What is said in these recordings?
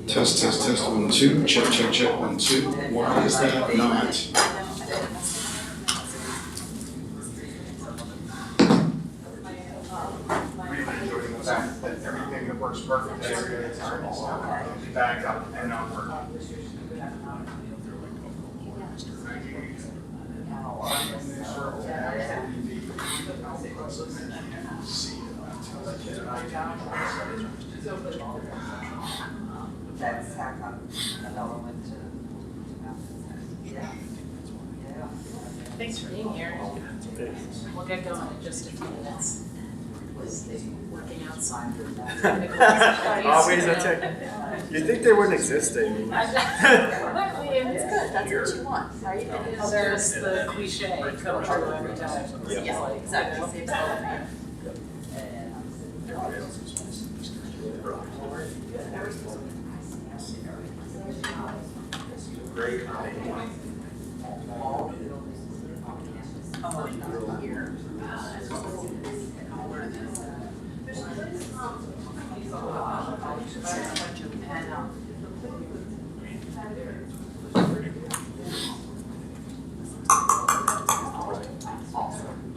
Test, 1, 2. Check, 1, 2. Why is that not? Everything that works perfectly. Back up and over. That's how come Adela went to. Yeah. Thanks for being here. We'll get going in just a few minutes. Working outside. Always a tech. You'd think they wouldn't exist anymore. It's good. That's what you want. How are you feeling? There's the cliche come true every time. Yeah, exactly. Great.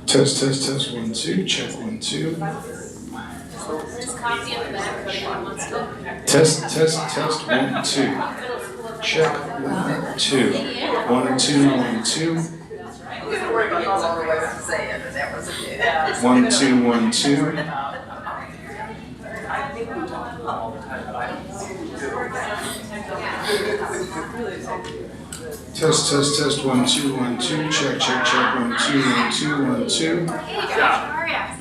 Test, 1, 2. Check, 1, 2. There's coffee in the back for anyone wants to. Test, 1, 2. Check, 1, 2. 1, 2, 1, 2. Working all over ways to say it, and that was it. 1, 2, 1, 2. Test, 1, 2, 1, 2. Check, 1, 2, 1, 2, 1, 2. Hey Josh, how are ya?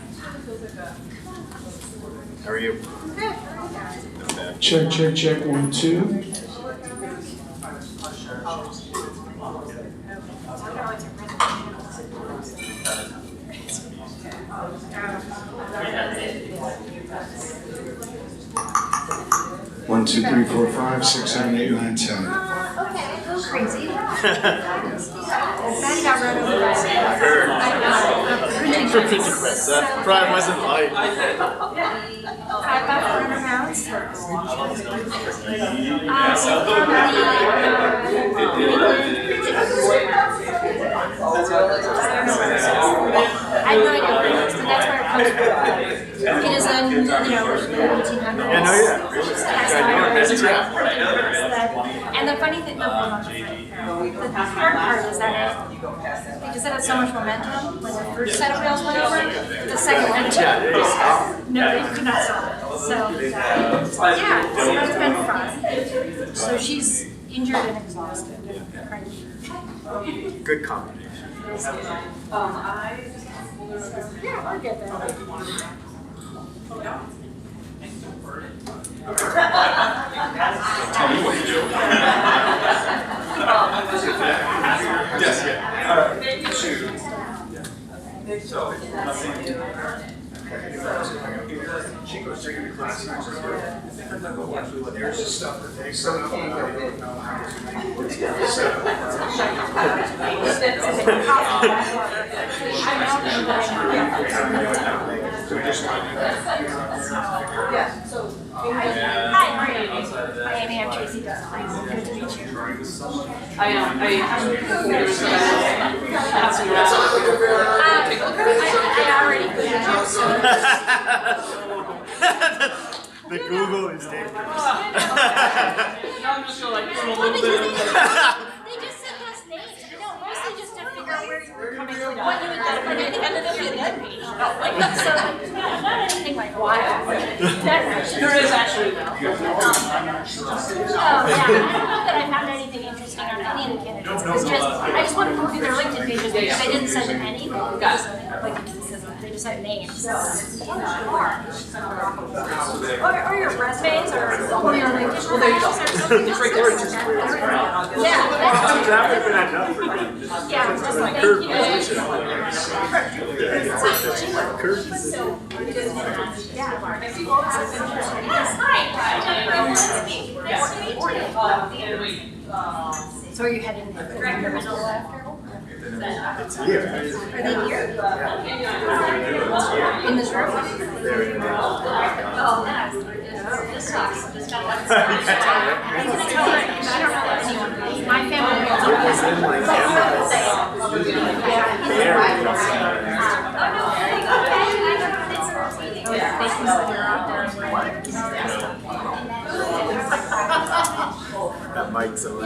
How are you? Check, 1, 2. One, 2, 3, 4, 5, 6, 7, 8, 9, 10. Okay, go crazy. Maddie got run over by Printing press. That probably wasn't light. 500 pounds. I have no idea where it is, but that's where it comes from. It is in, 1800s. Yeah, no, yeah. And the funny thing, the hard part is that because it had so much momentum, when the first set of wheels went over, the second one no, they could not stop it. So, yeah, so that's been fun. So she's injured and exhausted. Good combination. Yeah, I'll get there. Yes, yeah. She goes taking the class. There's just stuff that they some of them don't know how to make. Hi, how are you? Hi, Amy, I'm Tracy. Good to meet you. I already Googled you, so. The Google is dangerous. I'm just gonna like put a little bit of They just sent us names, mostly just to figure out where you were coming from, what you had done, and then they'll be the dead page. So, not anything like wild. there is actually though. Yeah, I don't know that I found anything interesting on any of the candidates. It's just, I just want to go through their LinkedIn pages because they didn't send anything. They just had names. Or your resumes or your LinkedIn pages or something. It's right there. Yeah. That would have been enough for them. Yeah, just like thank you. So are you heading to the middle after? It's here. Are they here? Yeah. In this room? They're in there. Oh, this sucks. Just got that. I don't know anyone. My family. It was in my campus. That mic's on.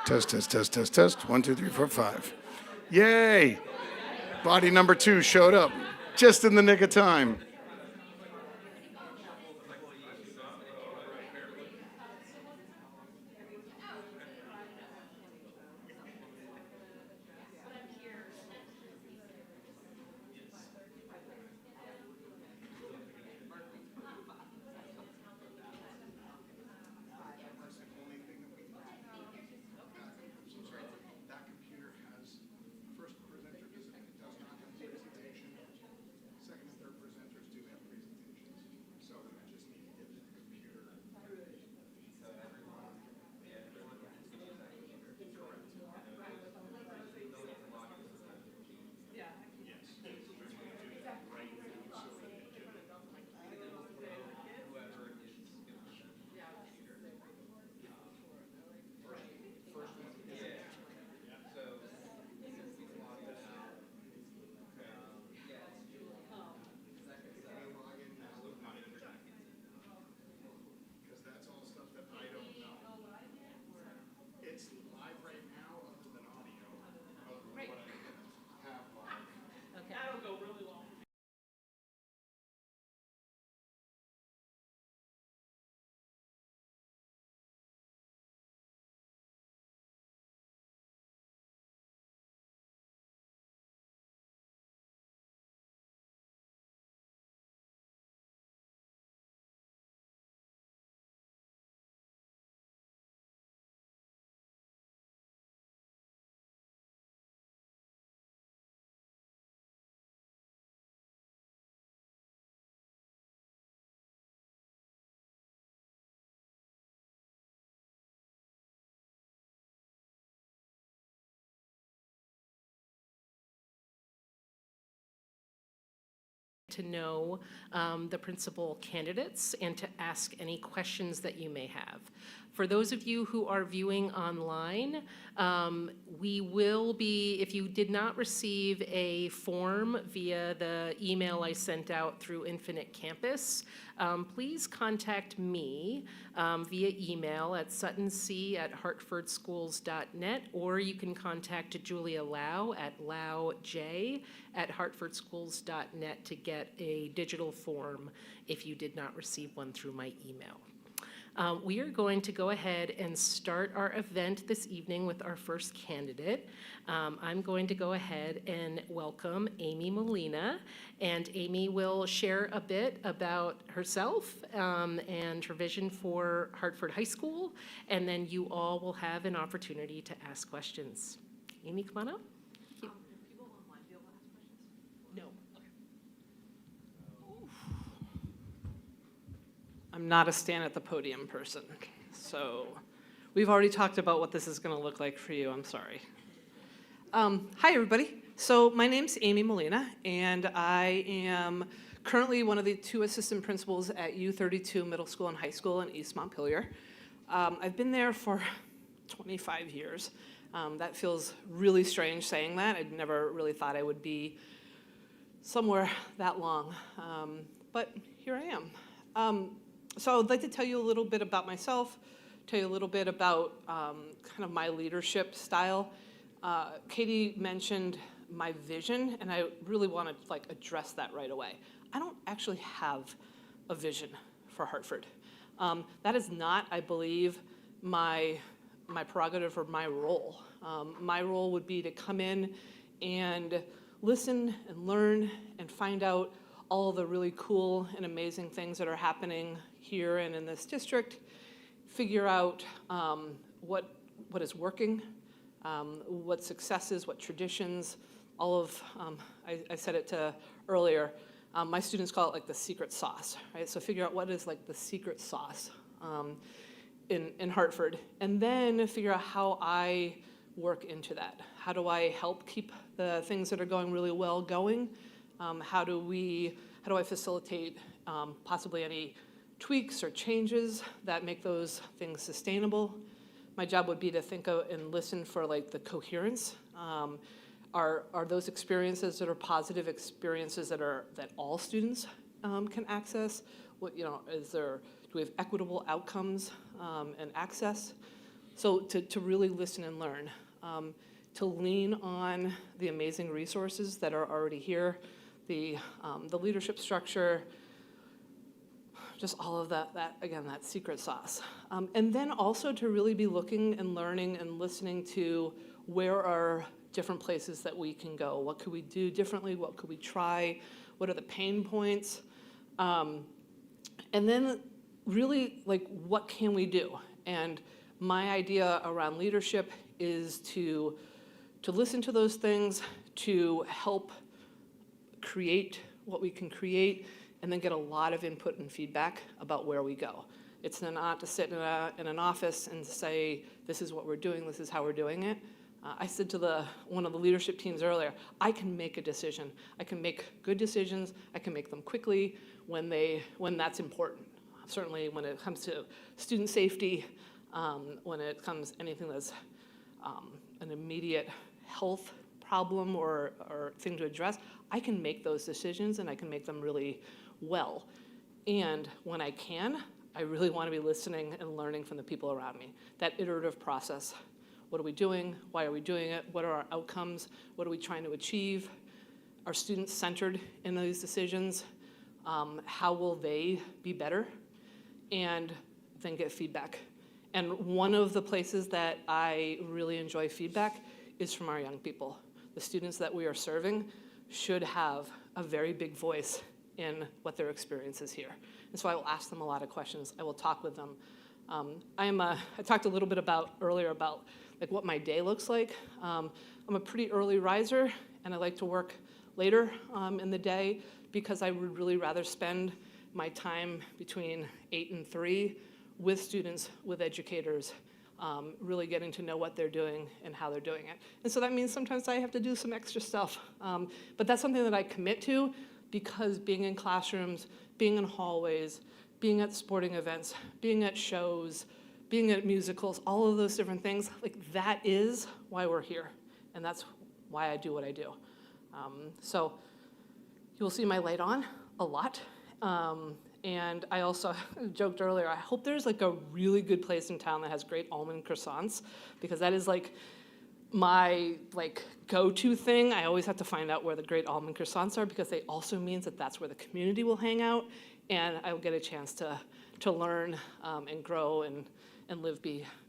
Test, test, test, test, test. 1, 2, 3, 4, 5. Yay! Body number 2 showed up just in the nick of time. To know the principal candidates and to ask any questions that you may have. For those of you who are viewing online, we will be, if you did not receive a form via the email I sent out through Infinite Campus, please contact me via email at suttonc@hartfordschools.net, or you can contact Julia Lau at lauj@hartfordschools.net to get a digital form if you did not receive one through my email. We are going to go ahead and start our event this evening with our first candidate. I'm going to go ahead and welcome Amy Molina, and Amy will share a bit about herself and her vision for Hartford High School, and then you all will have an opportunity to ask questions. Amy, come on up. Thank you. People online be able to ask questions? No. I'm not a stand at the podium person, so we've already talked about what this is going to look like for you. I'm sorry. Hi, everybody. So my name's Amy Molina, and I am currently one of the 2 assistant principals at U32 Middle School and High School in East Montpelier. I've been there for 25 years. That feels really strange saying that. I never really thought I would be somewhere that long, but here I am. So I'd like to tell you a little bit about myself, tell you a little bit about kind of my leadership style. Katie mentioned my vision, and I really want to like address that right away. I don't actually have a vision for Hartford. That is not, I believe, my prerogative or my role. My role would be to come in and listen and learn and find out all the really cool and amazing things that are happening here and in this district, figure out what is working, what successes, what traditions, all of, I said it earlier, my students call it like the secret sauce, right? So figure out what is like the secret sauce in Hartford, and then figure out how I work into that. How do I help keep the things that are going really well going? How do I facilitate possibly any tweaks or changes that make those things sustainable? My job would be to think of and listen for like the coherence. Are those experiences that are positive experiences that all students can access? What, do we have equitable outcomes and access? So to really listen and learn, to lean on the amazing resources that are already here, the leadership structure, just all of that again, that secret sauce. And then also to really be looking and learning and listening to where are different places that we can go. What could we do differently? What could we try? What are the pain points? And then really, like, what can we do? And my idea around leadership is to listen to those things, to help create what we can create, and then get a lot of input and feedback about where we go. It's not to sit in an office and say, this is what we're doing, this is how we're doing it. I said to one of the leadership teams earlier, I can make a decision. I can make good decisions. I can make them quickly when that's important. Certainly when it comes to student safety, when it comes anything that's an immediate health problem or thing to address, I can make those decisions and I can make them really well. And when I can, I really want to be listening and learning from the people around me. That iterative process. What are we doing? Why are we doing it? What are our outcomes? What are we trying to achieve? Are students centered in these decisions? How will they be better? And then get feedback. And one of the places that I really enjoy feedback is from our young people. The students that we are serving should have a very big voice in what their experience is here. And so I will ask them a lot of questions. I will talk with them. I talked a little bit earlier about like what my day looks like. I'm a pretty early riser, and I like to work later in the day because I would really rather spend my time between 8 and 3 with students, with educators, really getting to know what they're doing and how they're doing it. And so that means sometimes I have to do some extra stuff. But that's something that I commit to because being in classrooms, being in hallways, being at sporting events, being at shows, being at musicals, all of those different things, like that is why we're here. And that's why I do what I do. So you'll see my light on a lot. And I also joked earlier, I hope there's like a really good place in town that has great almond croissants, because that is like my like go-to thing. I always have to find out where the great almond croissants are because they also means that that's where the community will hang out, and I will get a chance to learn and grow and live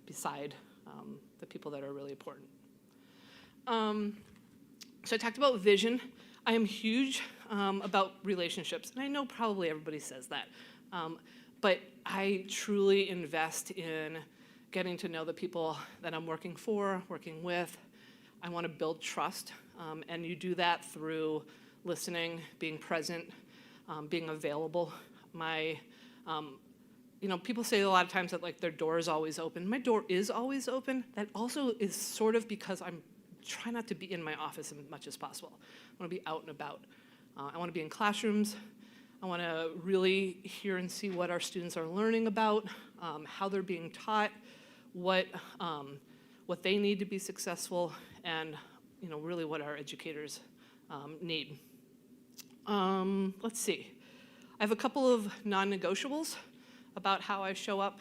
beside the people that are really important. So I talked about vision. I am huge about relationships, and I know probably everybody says that, but I truly invest in getting to know the people that I'm working for, working with. I want to build trust, and you do that through listening, being present, being available. People say a lot of times that like their door is always open. My door is always open. That also is sort of because I'm trying not to be in my office as much as possible. I want to be out and about. I want to be in classrooms. I want to really hear and see what our students are learning about, how they're being taught, what they need to be successful, and really what our educators need. Let's see. I have a couple of non-negotiables about how I show up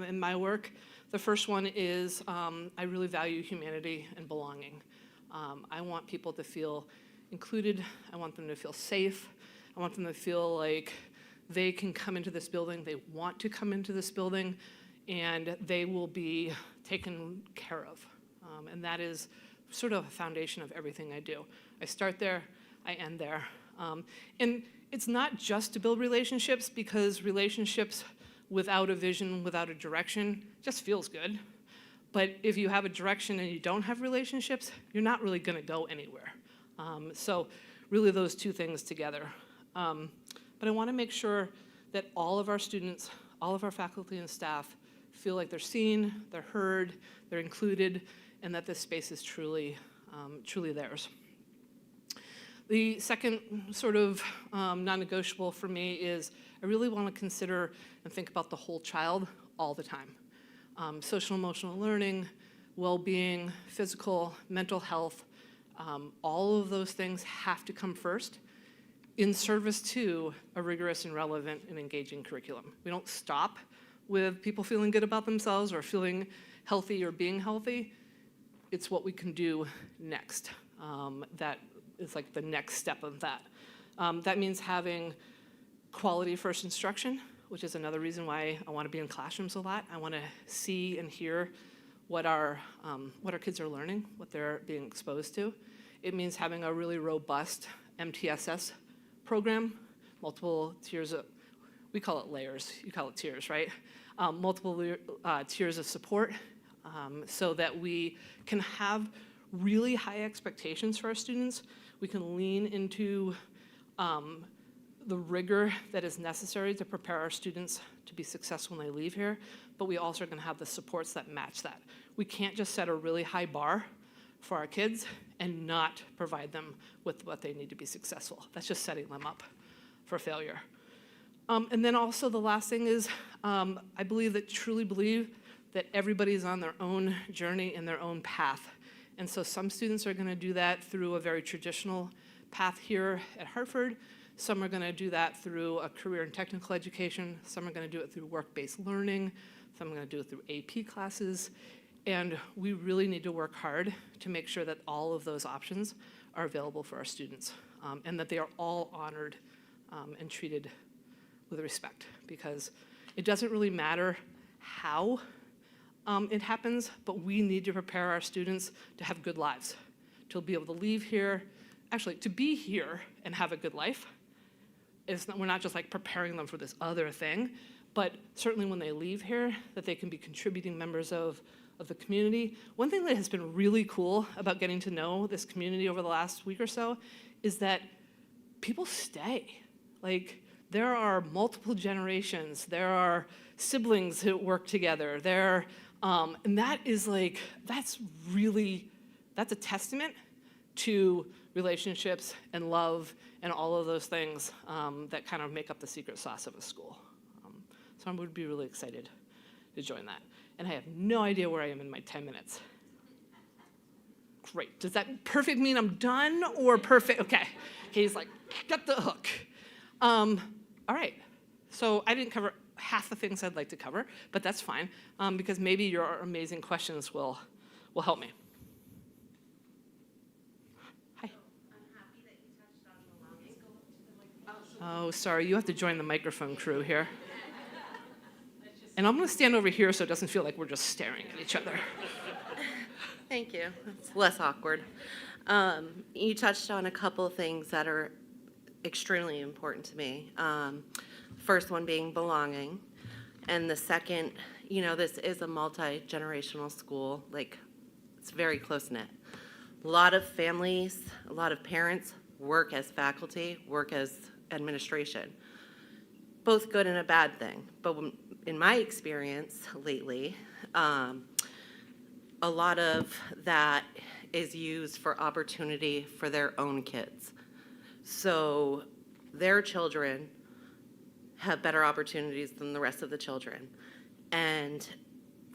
in my work. The first one is I really value humanity and belonging. I want people to feel included. I want them to feel safe. I want them to feel like they can come into this building, they want to come into this building, and they will be taken care of. And that is sort of a foundation of everything I do. I start there, I end there. And it's not just to build relationships, because relationships without a vision, without a direction, just feels good. But if you have a direction and you don't have relationships, you're not really gonna go anywhere. So really those two things together. But I wanna make sure that all of our students, all of our faculty and staff feel like they're seen, they're heard, they're included, and that this space is truly, truly theirs. The second sort of non-negotiable for me is I really want to consider and think about the whole child all the time. Social emotional learning, well-being, physical, mental health, all of those things have to come first in service to a rigorous and relevant and engaging curriculum. We don't stop with people feeling good about themselves or feeling healthy or being healthy. It's what we can do next. That is like the next step of that. That means having quality first instruction, which is another reason why I want to be in classrooms a lot. I want to see and hear what our kids are learning, what they're being exposed to. It means having a really robust MTSS program, multiple tiers of, we call it layers, you call it tiers, right? Multiple tiers of support, so that we can have really high expectations for our students. We can lean into the rigor that is necessary to prepare our students to be successful when they leave here, but we also are gonna have the supports that match that. We can't just set a really high bar for our kids and not provide them with what they need to be successful. That's just setting them up for failure. And then also the last thing is, I truly believe that everybody's on their own journey and their own path. And so some students are gonna do that through a very traditional path here at Hartford. Some are gonna do that through a career and technical education. Some are gonna do it through work-based learning. Some are gonna do it through AP classes. And we really need to work hard to make sure that all of those options are available for our students, and that they are all honored and treated with respect, because it doesn't really matter how it happens, but we need to prepare our students to have good lives, to be able to leave here, actually to be here and have a good life. We're not just like preparing them for this other thing, but certainly when they leave here, that they can be contributing members of the community. One thing that has been really cool about getting to know this community over the last week or so is that people stay. Like, there are multiple generations, there are siblings who work together, and that is like, that's a testament to relationships and love and all of those things that kind of make up the secret sauce of a school. So I would be really excited to join that. And I have no idea where I am in my 10 minutes. Great. Does that perfect mean I'm done or perfect? Okay. He's like, got the hook. All right. So I didn't cover half the things I'd like to cover, but that's fine, because maybe your amazing questions will help me. Hi. I'm happy that you touched on belonging. Oh, sorry. You have to join the microphone crew here. And I'm going to stand over here so it doesn't feel like we're just staring at each other. Thank you. It's less awkward. You touched on a couple of things that are extremely important to me. First one being belonging. And the second, this is a multi-generational school. Like, it's very close-knit. A lot of families, a lot of parents work as faculty, work as administration. Both good and a bad thing. But in my experience lately, a lot of that is used for opportunity for their own kids. So their children have better opportunities than the rest of the children. And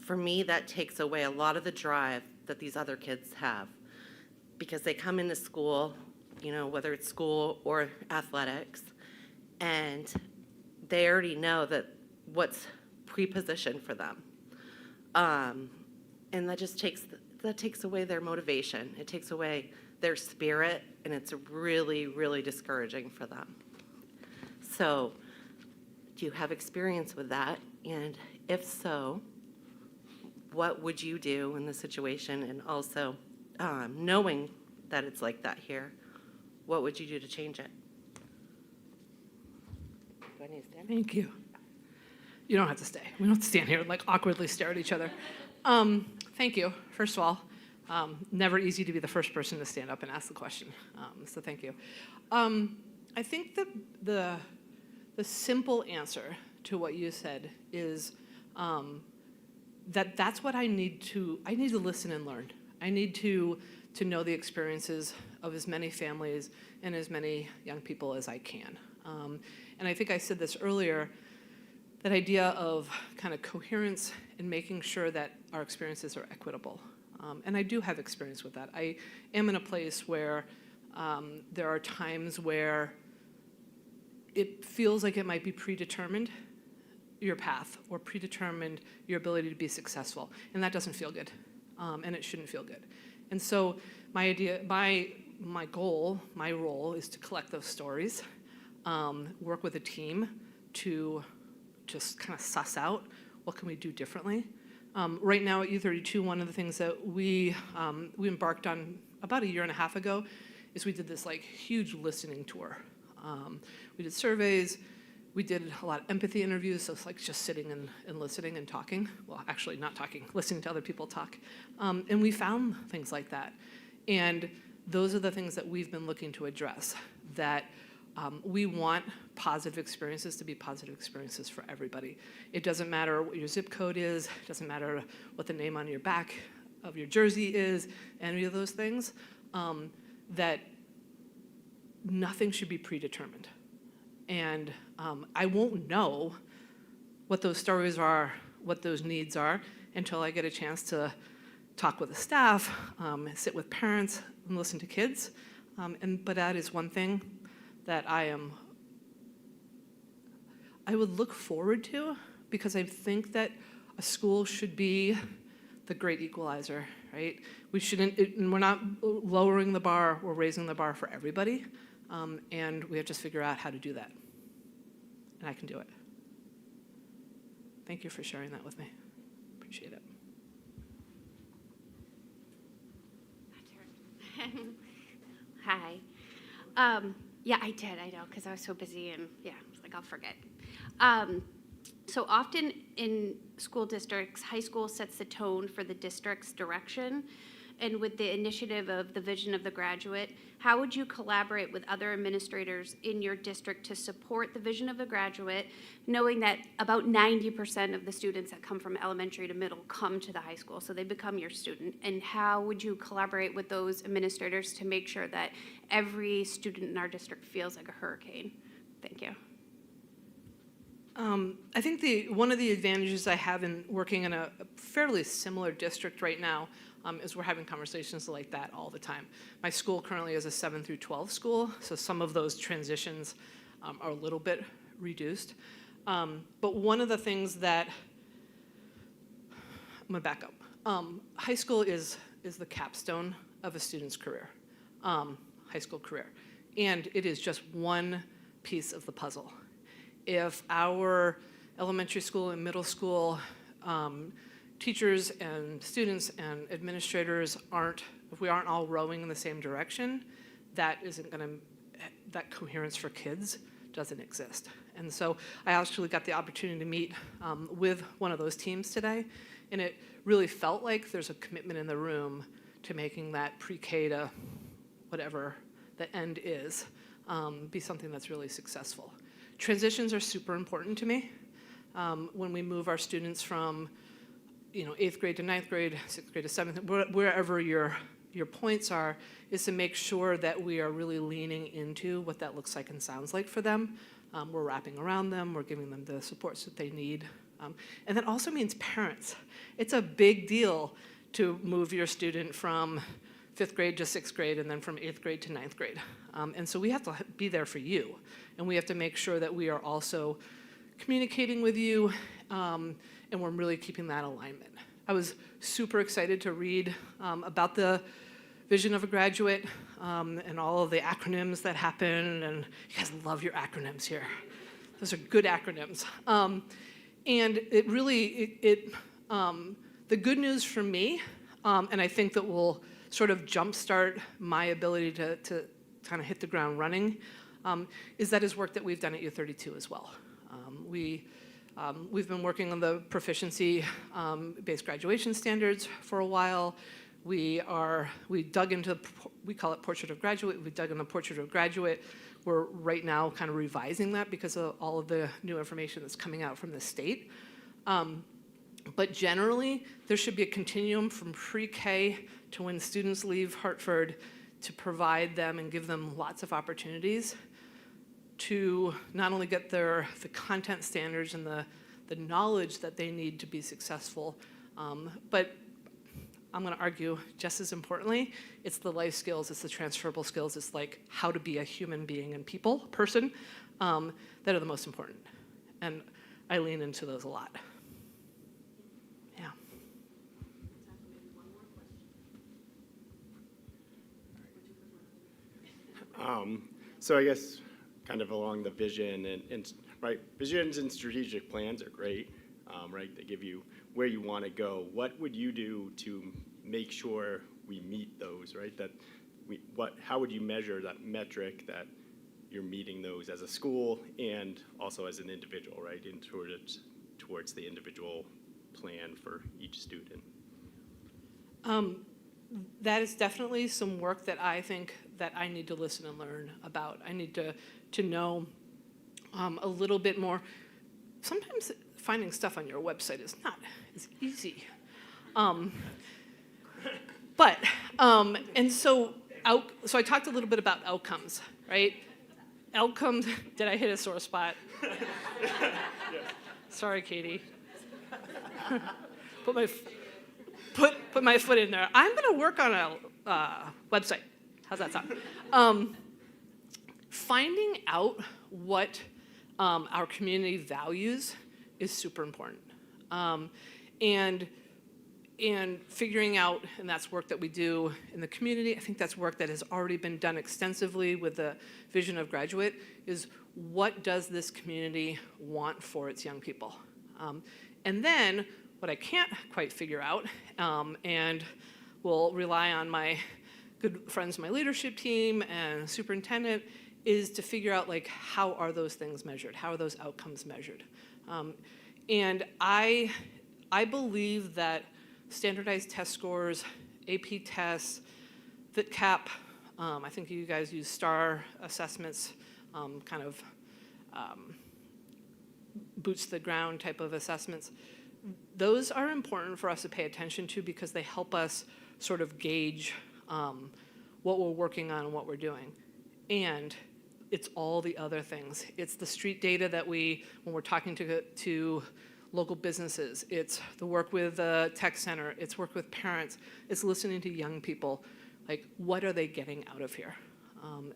for me, that takes away a lot of the drive that these other kids have, because they come into school, whether it's school or athletics, and they already know that what's pre-positioned for them. And that just takes away their motivation. It takes away their spirit, and it's really, really discouraging for them. So, do you have experience with that? And if so, what would you do in the situation? And also, knowing that it's like that here, what would you do to change it? Do I need to stand? Thank you. You don't have to stay. We don't have to stand here and like awkwardly stare at each other. Thank you, first of all. Never easy to be the first person to stand up and ask the question, so thank you. I think that the simple answer to what you said is that's what I need to listen and learn. I need to know the experiences of as many families and as many young people as I can. And I think I said this earlier, that idea of kind of coherence and making sure that our experiences are equitable. And I do have experience with that. I am in a place where there are times where it feels like it might be predetermined, your path, or predetermined your ability to be successful. And that doesn't feel good, and it shouldn't feel good. And so my goal, my role is to collect those stories, work with a team to just kind of suss out what can we do differently. Right now at U32, one of the things that we embarked on about 1.5 years ago is we did this like huge listening tour. We did surveys, we did a lot of empathy interviews, so it's like just sitting and listening and talking. Well, actually not talking, listening to other people talk. And we found things like that. And those are the things that we've been looking to address, that we want positive experiences to be positive experiences for everybody. It doesn't matter what your zip code is, it doesn't matter what the name on your back of your jersey is, any of those things, that nothing should be predetermined. And I won't know what those stories are, what those needs are, until I get a chance to talk with the staff, sit with parents, and listen to kids. But that is one thing that I would look forward to, because I think that a school should be the great equalizer, right? We shouldn't, and we're not lowering the bar, we're raising the bar for everybody, and we have to figure out how to do that. And I can do it. Thank you for sharing that with me. Appreciate it. Hi. Yeah, I did, I know, because I was so busy and yeah, I was like, I'll forget. So often in school districts, high school sets the tone for the district's direction. And with the initiative of the vision of the graduate, how would you collaborate with other administrators in your district to support the vision of the graduate, knowing that about 90% of the students that come from elementary to middle come to the high school, so they become your student? And how would you collaborate with those administrators to make sure that every student in our district feels like a hurricane? Thank you. I think one of the advantages I have in working in a fairly similar district right now is we're having conversations like that all the time. My school currently is a 7 through 12 school, so some of those transitions are a little bit reduced. But one of the things that, I'm gonna back up. High school is the capstone of a student's career, high school career. And it is just one piece of the puzzle. If our elementary school and middle school teachers and students and administrators if we aren't all rowing in the same direction, that coherence for kids doesn't exist. And so I actually got the opportunity to meet with one of those teams today, and it really felt like there's a commitment in the room to making that pre-K to whatever the end is, be something that's really successful. Transitions are super important to me. When we move our students from 8th grade to 9th grade, 6th grade to 7th, wherever your points are, is to make sure that we are really leaning into what that looks like and sounds like for them. We're wrapping around them, we're giving them the supports that they need. And that also means parents. It's a big deal to move your student from 5th grade to 6th grade and then from 8th grade to 9th grade. And so we have to be there for you. And we have to make sure that we are also communicating with you, and we're really keeping that alignment. I was super excited to read about the vision of a graduate and all of the acronyms that happen, and you guys love your acronyms here. Those are good acronyms. And it really, the good news for me, and I think that will sort of jumpstart my ability to kind of hit the ground running, is that is work that we've done at U32 as well. We've been working on the proficiency-based graduation standards for a while. We dug into, we call it Portrait of Graduate. We dug into Portrait of Graduate. We're right now kind of revising that because of all of the new information that's coming out from the state. But generally, there should be a continuum from pre-K to when students leave Hartford to provide them and give them lots of opportunities to not only get the content standards and the knowledge that they need to be successful, but I'm going to argue just as importantly, it's the life skills, it's the transferable skills, it's like how to be a human being and person that are the most important. And I lean into those a lot. Yeah. So I guess kind of along the vision and right, visions and strategic plans are great, right? They give you where you want to go. What would you do to make sure we meet those, right? How would you measure that metric that you're meeting those as a school and also as an individual, right? In towards the individual plan for each student. That is definitely some work that I think that I need to listen and learn about. I need to know a little bit more. Sometimes finding stuff on your website is not as easy. And so I talked a little bit about outcomes, right? Outcomes, did I hit a sore spot? Sorry, Katie. Put my foot in there. I'm gonna work on a website. How's that sound? Finding out what our community values is super important. And figuring out, and that's work that we do in the community, I think that's work that has already been done extensively with the vision of Graduate, is what does this community want for its young people? And then, what I can't quite figure out, and will rely on my good friends, my leadership team and superintendent, is to figure out like how are those things measured? How are those outcomes measured? And I believe that standardized test scores, AP tests, VitCap, I think you guys use STAR assessments, kind of boots to the ground type of assessments. Those are important for us to pay attention to because they help us sort of gauge what we're working on and what we're doing. And it's all the other things. It's the street data that when we're talking to local businesses, it's the work with the tech center, it's work with parents, it's listening to young people, like what are they getting out of here?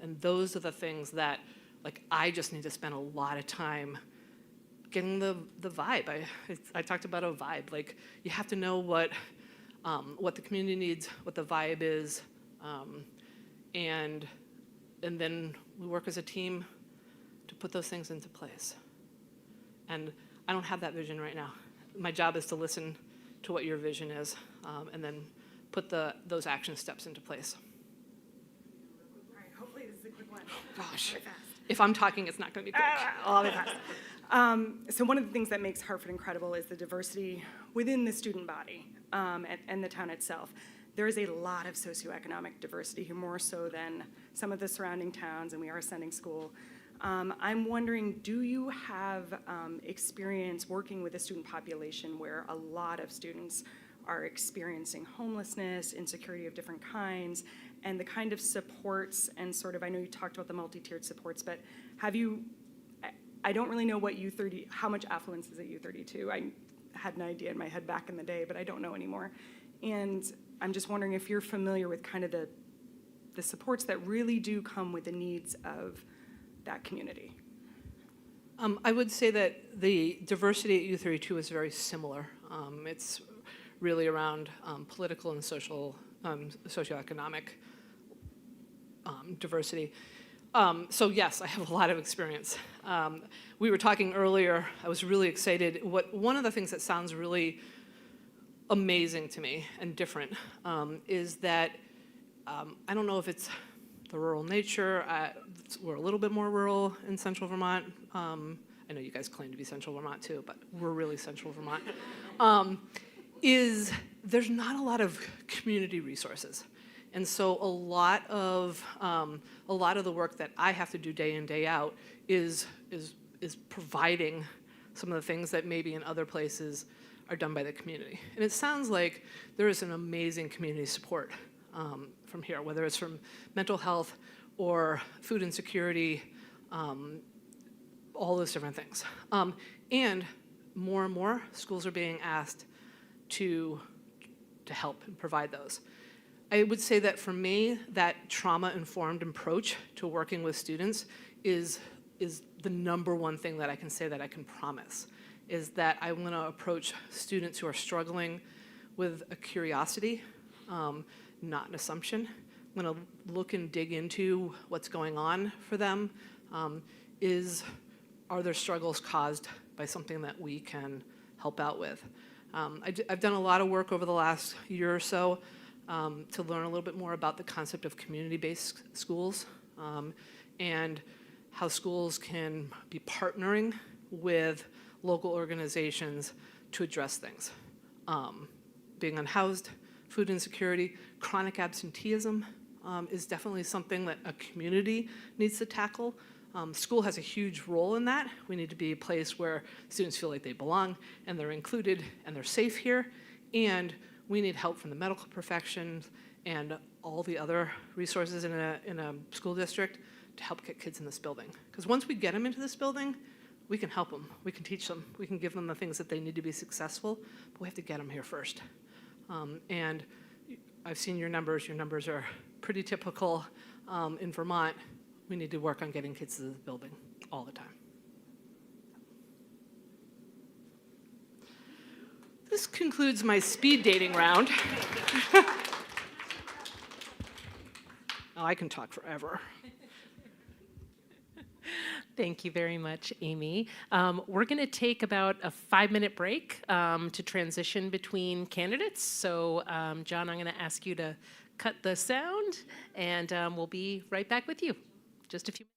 And those are the things that like I just need to spend a lot of time getting the vibe. I talked about a vibe, like you have to know what the community needs, what the vibe is, and then we work as a team to put those things into place. And I don't have that vision right now. My job is to listen to what your vision is, and then put those action steps into place. All right, hopefully this is a quick one. Gosh, if I'm talking, it's not going to be quick. I'll be fast. So one of the things that makes Hartford incredible is the diversity within the student body and the town itself. There is a lot of socioeconomic diversity here, more so than some of the surrounding towns, and we are a sending school. I'm wondering, do you have experience working with a student population where a lot of students are experiencing homelessness, insecurity of different kinds, and the kind of supports and sort of, I know you talked about the multi-tiered supports, but have you, I don't really know what how much affluence is at U32. I had an idea in my head back in the day, but I don't know anymore. And I'm just wondering if you're familiar with kind of the supports that really do come with the needs of that community. I would say that the diversity at U32 is very similar. It's really around political and socioeconomic diversity. So yes, I have a lot of experience. We were talking earlier, I was really excited. One of the things that sounds really amazing to me and different is that, I don't know if it's the rural nature, we're a little bit more rural in central Vermont. I know you guys claim to be central Vermont too, but we're really central Vermont. Is there's not a lot of community resources. And so a lot of the work that I have to do day in, day out is providing some of the things that maybe in other places are done by the community. And it sounds like there is an amazing community support from here, whether it's from mental health or food insecurity, all those different things. And more schools are being asked to help and provide those. I would say that for me, that trauma-informed approach to working with students is the number one thing that I can say that I can promise, is that I want to approach students who are struggling with a curiosity, not an assumption. I'm going to look and dig into what's going on for them. Are their struggles caused by something that we can help out with? I've done a lot of work over the last year or so to learn a little bit more about the concept of community-based schools and how schools can be partnering with local organizations to address things. Being unhoused, food insecurity, chronic absenteeism is definitely something that a community needs to tackle. School has a huge role in that. We need to be a place where students feel like they belong and they're included and they're safe here. And we need help from the medical profession and all the other resources in a school district to help get kids in this building. Because once we get them into this building, we can help them, we can teach them, we can give them the things that they need to be successful, but we have to get them here first. And I've seen your numbers are pretty typical in Vermont. We need to work on getting kids to the building all the time. This concludes my speed dating round. Oh, I can talk forever. Thank you very much, Amy. We're going to take about a 5-minute break to transition between candidates. So, John, I'm going to ask you to cut the sound, and we'll be right back with you. Just a few minutes.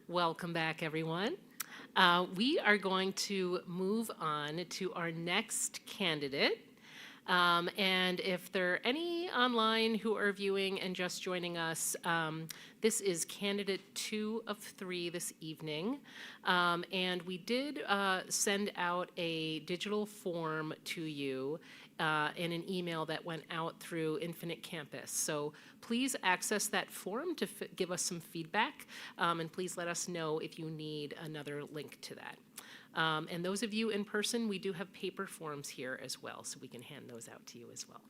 Welcome back, everyone. We are going to move on to our next candidate. And if there are any online who are viewing and just joining us, this is candidate 2 of 3 this evening. And we did send out a digital form to you in an email that went out through Infinite Campus. So please access that form to give us some feedback, and please let us know if you need another link to that. And those of you in person, we do have paper forms here as well, so we can hand those out to you as well.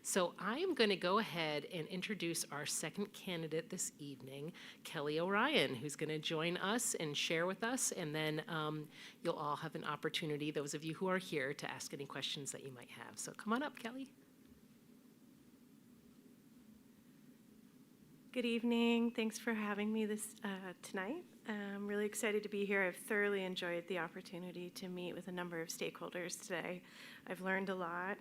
So I am going to go ahead and introduce our second candidate this evening, Kelly Orion, who's going to join us and share with us, and then you'll all have an opportunity, those of you who are here, to ask any questions that you might have. So come on up, Kelly. Good evening. Thanks for having me tonight. I'm really excited to be here. I've thoroughly enjoyed the opportunity to meet with a number of stakeholders today. I've learned a lot,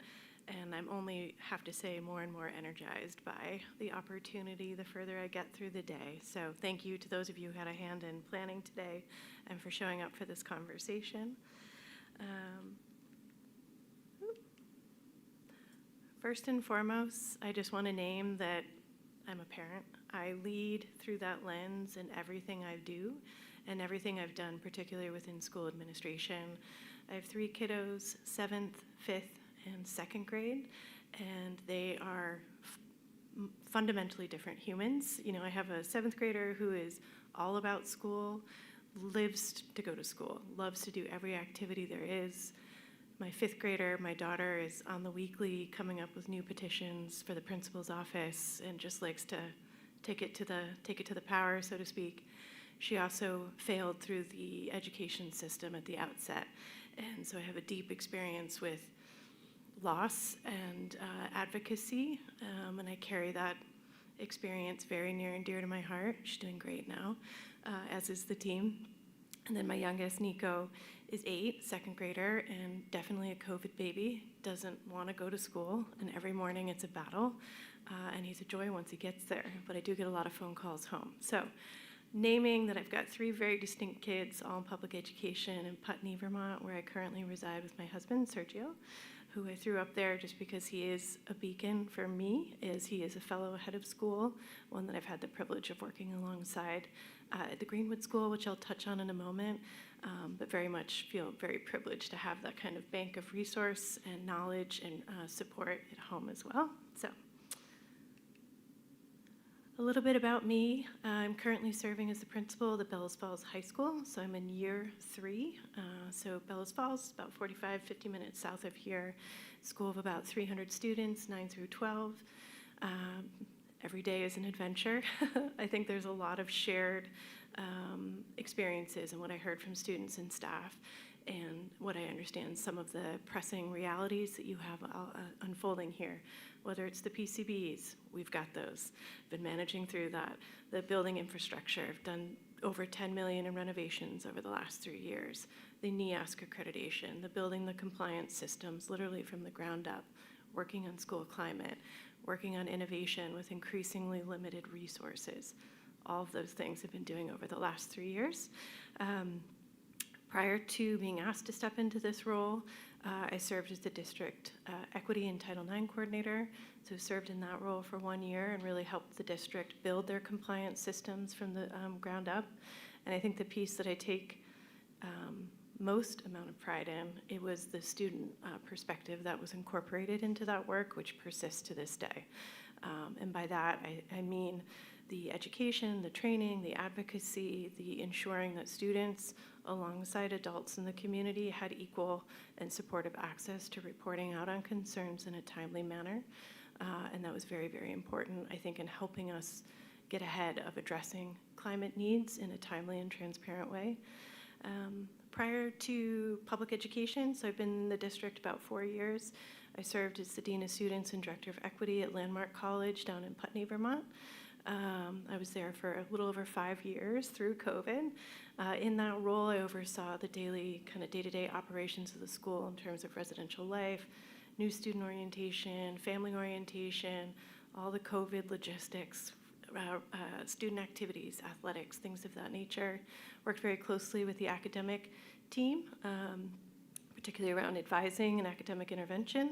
and I'm only, have to say, more and more energized by the opportunity the further I get through the day. So thank you to those of you who had a hand in planning today and for showing up for this conversation. First and foremost, I just want to name that I'm a parent. I lead through that lens in everything I do and everything I've done, particularly within school administration. I have 3 kiddos, 7th, 5th, and 2nd grade, and they are fundamentally different humans. You know, I have a 7th grader who is all about school, lives to go to school, loves to do every activity there is. My 5th grader, my daughter, is on the weekly coming up with new petitions for the principal's office and just likes to take it to the power, so to speak. She also failed through the education system at the outset, and so I have a deep experience with loss and advocacy, and I carry that experience very near and dear to my heart. She's doing great now, as is the team. And then my youngest, Nico, is 8, 2nd grader, and definitely a COVID baby, doesn't want to go to school, and every morning it's a battle, and he's a joy once he gets there, but I do get a lot of phone calls home. So naming that I've got 3 very distinct kids, all in public education in Putney, Vermont, where I currently reside with my husband, Sergio, who I threw up there just because he is a beacon for me, as he is a fellow head of school, one that I've had the privilege of working alongside at the Greenwood School, which I'll touch on in a moment, but very much feel very privileged to have that kind of bank of resource and knowledge and support at home as well. So a little bit about me. I'm currently serving as the principal of the Bellows Falls High School, so I'm in year 3. So Bellows Falls, about 45, 50 minutes south of here, school of about 300 students, 9 through 12. Every day is an adventure. I think there's a lot of shared experiences and what I heard from students and staff, and what I understand some of the pressing realities that you have unfolding here. Whether it's the PCBs, we've got those. Been managing through that. The building infrastructure, I've done over 10 million in renovations over the last 3 years. The NEASC accreditation, the building the compliance systems, literally from the ground up, working on school climate, working on innovation with increasingly limited resources. All of those things I've been doing over the last 3 years. Prior to being asked to step into this role, I served as the district equity and Title IX coordinator, so served in that role for 1 year and really helped the district build their compliance systems from the ground up. And I think the piece that I take most amount of pride in, it was the student perspective that was incorporated into that work, which persists to this day. And by that, I mean the education, the training, the advocacy, the ensuring that students, alongside adults in the community, had equal and supportive access to reporting out on concerns in a timely manner. And that was very, very important, I think, in helping us get ahead of addressing climate needs in a timely and transparent way. Prior to public education, so I've been in the district about 4 years. I served as the Dean of Students and Director of Equity at Landmark College down in Putney, Vermont. I was there for a little over 5 years through COVID. In that role, I oversaw the daily, kind of day-to-day operations of the school in terms of residential life, new student orientation, family orientation, all the COVID logistics, student activities, athletics, things of that nature. Worked very closely with the academic team, particularly around advising and academic intervention.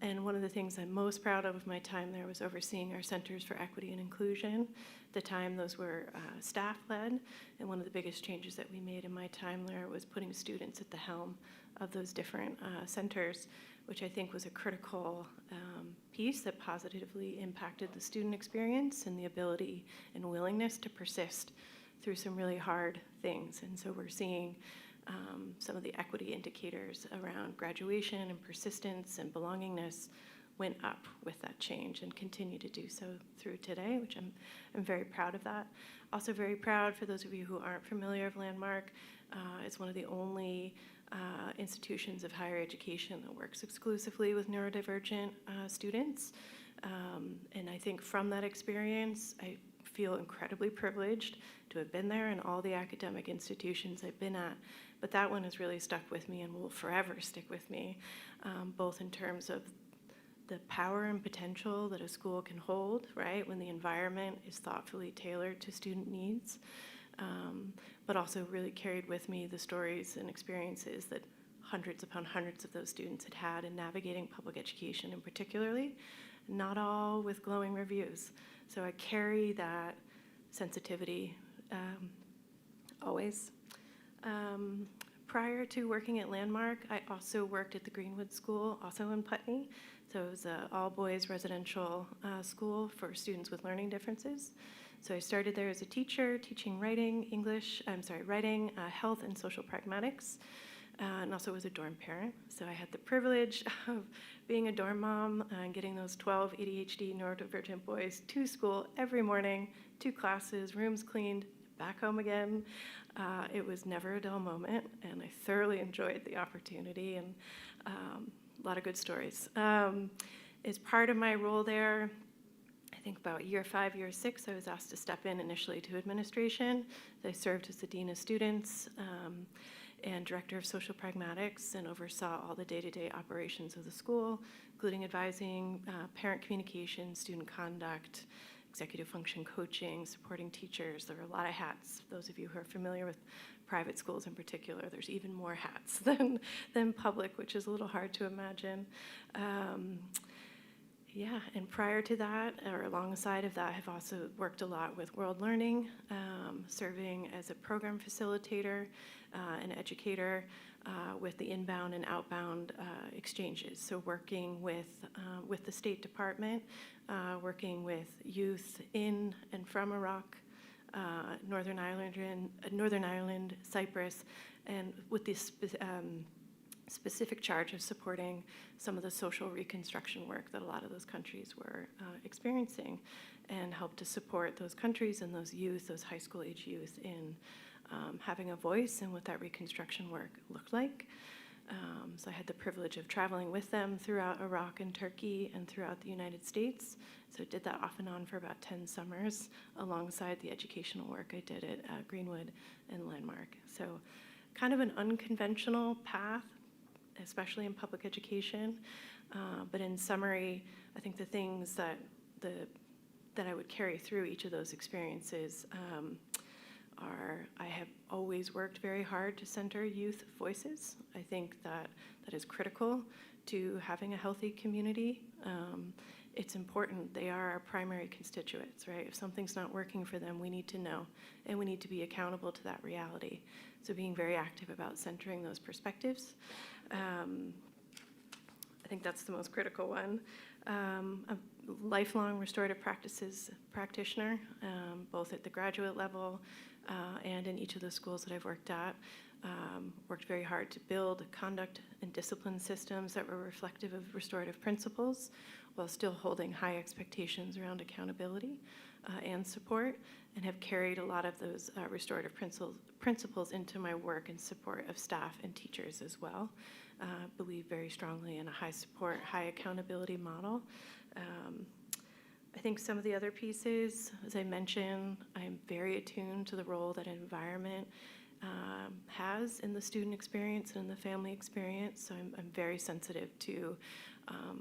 And one of the things I'm most proud of my time there was overseeing our Centers for Equity and Inclusion. At the time, those were staff-led, and one of the biggest changes that we made in my time there was putting students at the helm of those different centers, which I think was a critical piece that positively impacted the student experience and the ability and willingness to persist through some really hard things. And so we're seeing some of the equity indicators around graduation and persistence and belongingness went up with that change and continue to do so through today, which I'm very proud of that. Also very proud, for those of you who aren't familiar of Landmark, it's one of the only institutions of higher education that works exclusively with neurodivergent students. And I think from that experience, I feel incredibly privileged to have been there and all the academic institutions I've been at. But that one has really stuck with me and will forever stick with me, both in terms of the power and potential that a school can hold, right, when the environment is thoughtfully tailored to student needs, but also really carried with me the stories and experiences that hundreds upon hundreds of those students had had in navigating public education, and particularly, not all with glowing reviews. So I carry that sensitivity always. Prior to working at Landmark, I also worked at the Greenwood School, also in Putney. So it was an all-boys residential school for students with learning differences. So I started there as a teacher, teaching writing, health and social pragmatics, and also was a dorm parent. So I had the privilege of being a dorm mom and getting those 12 ADHD neurodivergent boys to school every morning, 2 classes, rooms cleaned, back home again. It was never a dull moment, and I thoroughly enjoyed the opportunity, and a lot of good stories. As part of my role there, I think about year 5, year 6, I was asked to step in initially to administration. I served as the Dean of Students and Director of Social Pragmatics, and oversaw all the day-to-day operations of the school, including advising, parent communication, student conduct, executive function coaching, supporting teachers. There were a lot of hats. Those of you who are familiar with private schools in particular, there's even more hats than public, which is a little hard to imagine. Yeah, and prior to that, or alongside of that, I've also worked a lot with World Learning, serving as a program facilitator, an educator with the inbound and outbound exchanges. So working with the State Department, working with youth in and from Iraq, Northern Ireland, Cyprus, and with this specific charge of supporting some of the social reconstruction work that a lot of those countries were experiencing, and help to support those countries and those youth, those high school age youth, in having a voice and what that reconstruction work looked like. So I had the privilege of traveling with them throughout Iraq and Turkey and throughout the United States. So I did that off and on for about 10 summers, alongside the educational work I did at Greenwood and Landmark. So kind of an unconventional path, especially in public education. But in summary, I think the things that I would carry through each of those experiences are, I have always worked very hard to center youth voices. I think that is critical to having a healthy community. It's important. They are our primary constituents, right? If something's not working for them, we need to know, and we need to be accountable to that reality. So being very active about centering those perspectives. I think that's the most critical one. A lifelong restorative practices practitioner, both at the graduate level and in each of the schools that I've worked at. Worked very hard to build conduct and discipline systems that were reflective of restorative principles, while still holding high expectations around accountability and support, and have carried a lot of those restorative principles into my work in support of staff and teachers as well. Believe very strongly in a high support, high accountability model. I think some of the other pieces, as I mentioned, I'm very attuned to the role that environment has in the student experience and in the family experience. So I'm very sensitive to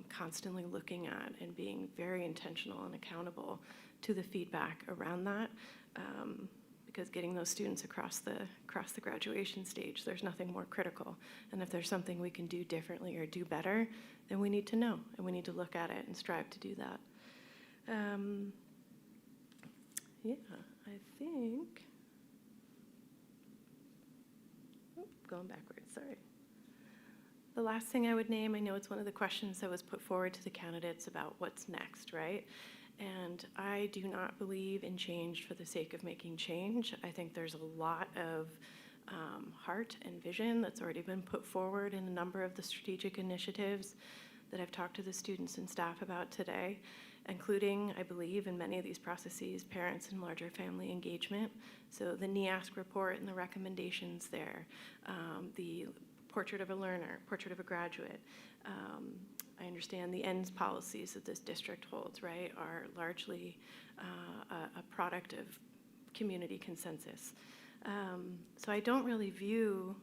constantly looking at and being very intentional and accountable to the feedback around that. Because getting those students across the graduation stage, there's nothing more critical. And if there's something we can do differently or do better, then we need to know, and we need to look at it and strive to do that. Yeah, I think, going backwards, sorry. The last thing I would name, I know it's one of the questions that was put forward to the candidates about what's next, right? And I do not believe in change for the sake of making change. I think there's a lot of heart and vision that's already been put forward in a number of the strategic initiatives that I've talked to the students and staff about today, including, I believe, in many of these processes, parents and larger family engagement. So the NEASC report and the recommendations there, the portrait of a learner, portrait of a graduate. I understand the ends policies that this district holds, right, are largely a product of community consensus. So I don't really view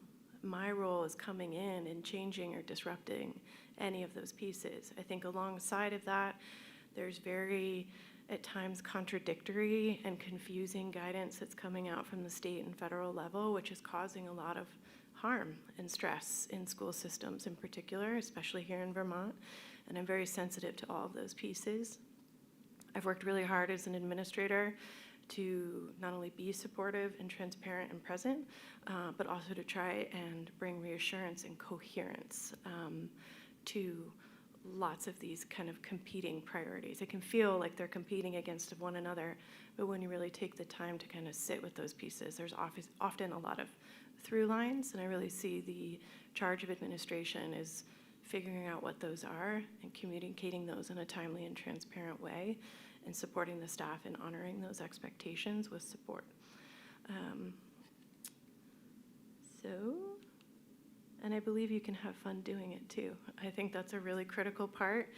my role as coming in and changing or disrupting any of those pieces. I think alongside of that, there's very, at times, contradictory and confusing guidance that's coming out from the state and federal level, which is causing a lot of harm and stress in school systems in particular, especially here in Vermont. And I'm very sensitive to all of those pieces. I've worked really hard as an administrator to not only be supportive and transparent and present, but also to try and bring reassurance and coherence to lots of these kind of competing priorities. It can feel like they're competing against one another, but when you really take the time to kind of sit with those pieces, there's often a lot of through lines, and I really see the charge of administration is figuring out what those are and communicating those in a timely and transparent way, and supporting the staff in honoring those expectations with support. And I believe you can have fun doing it too. I think that's a really critical part.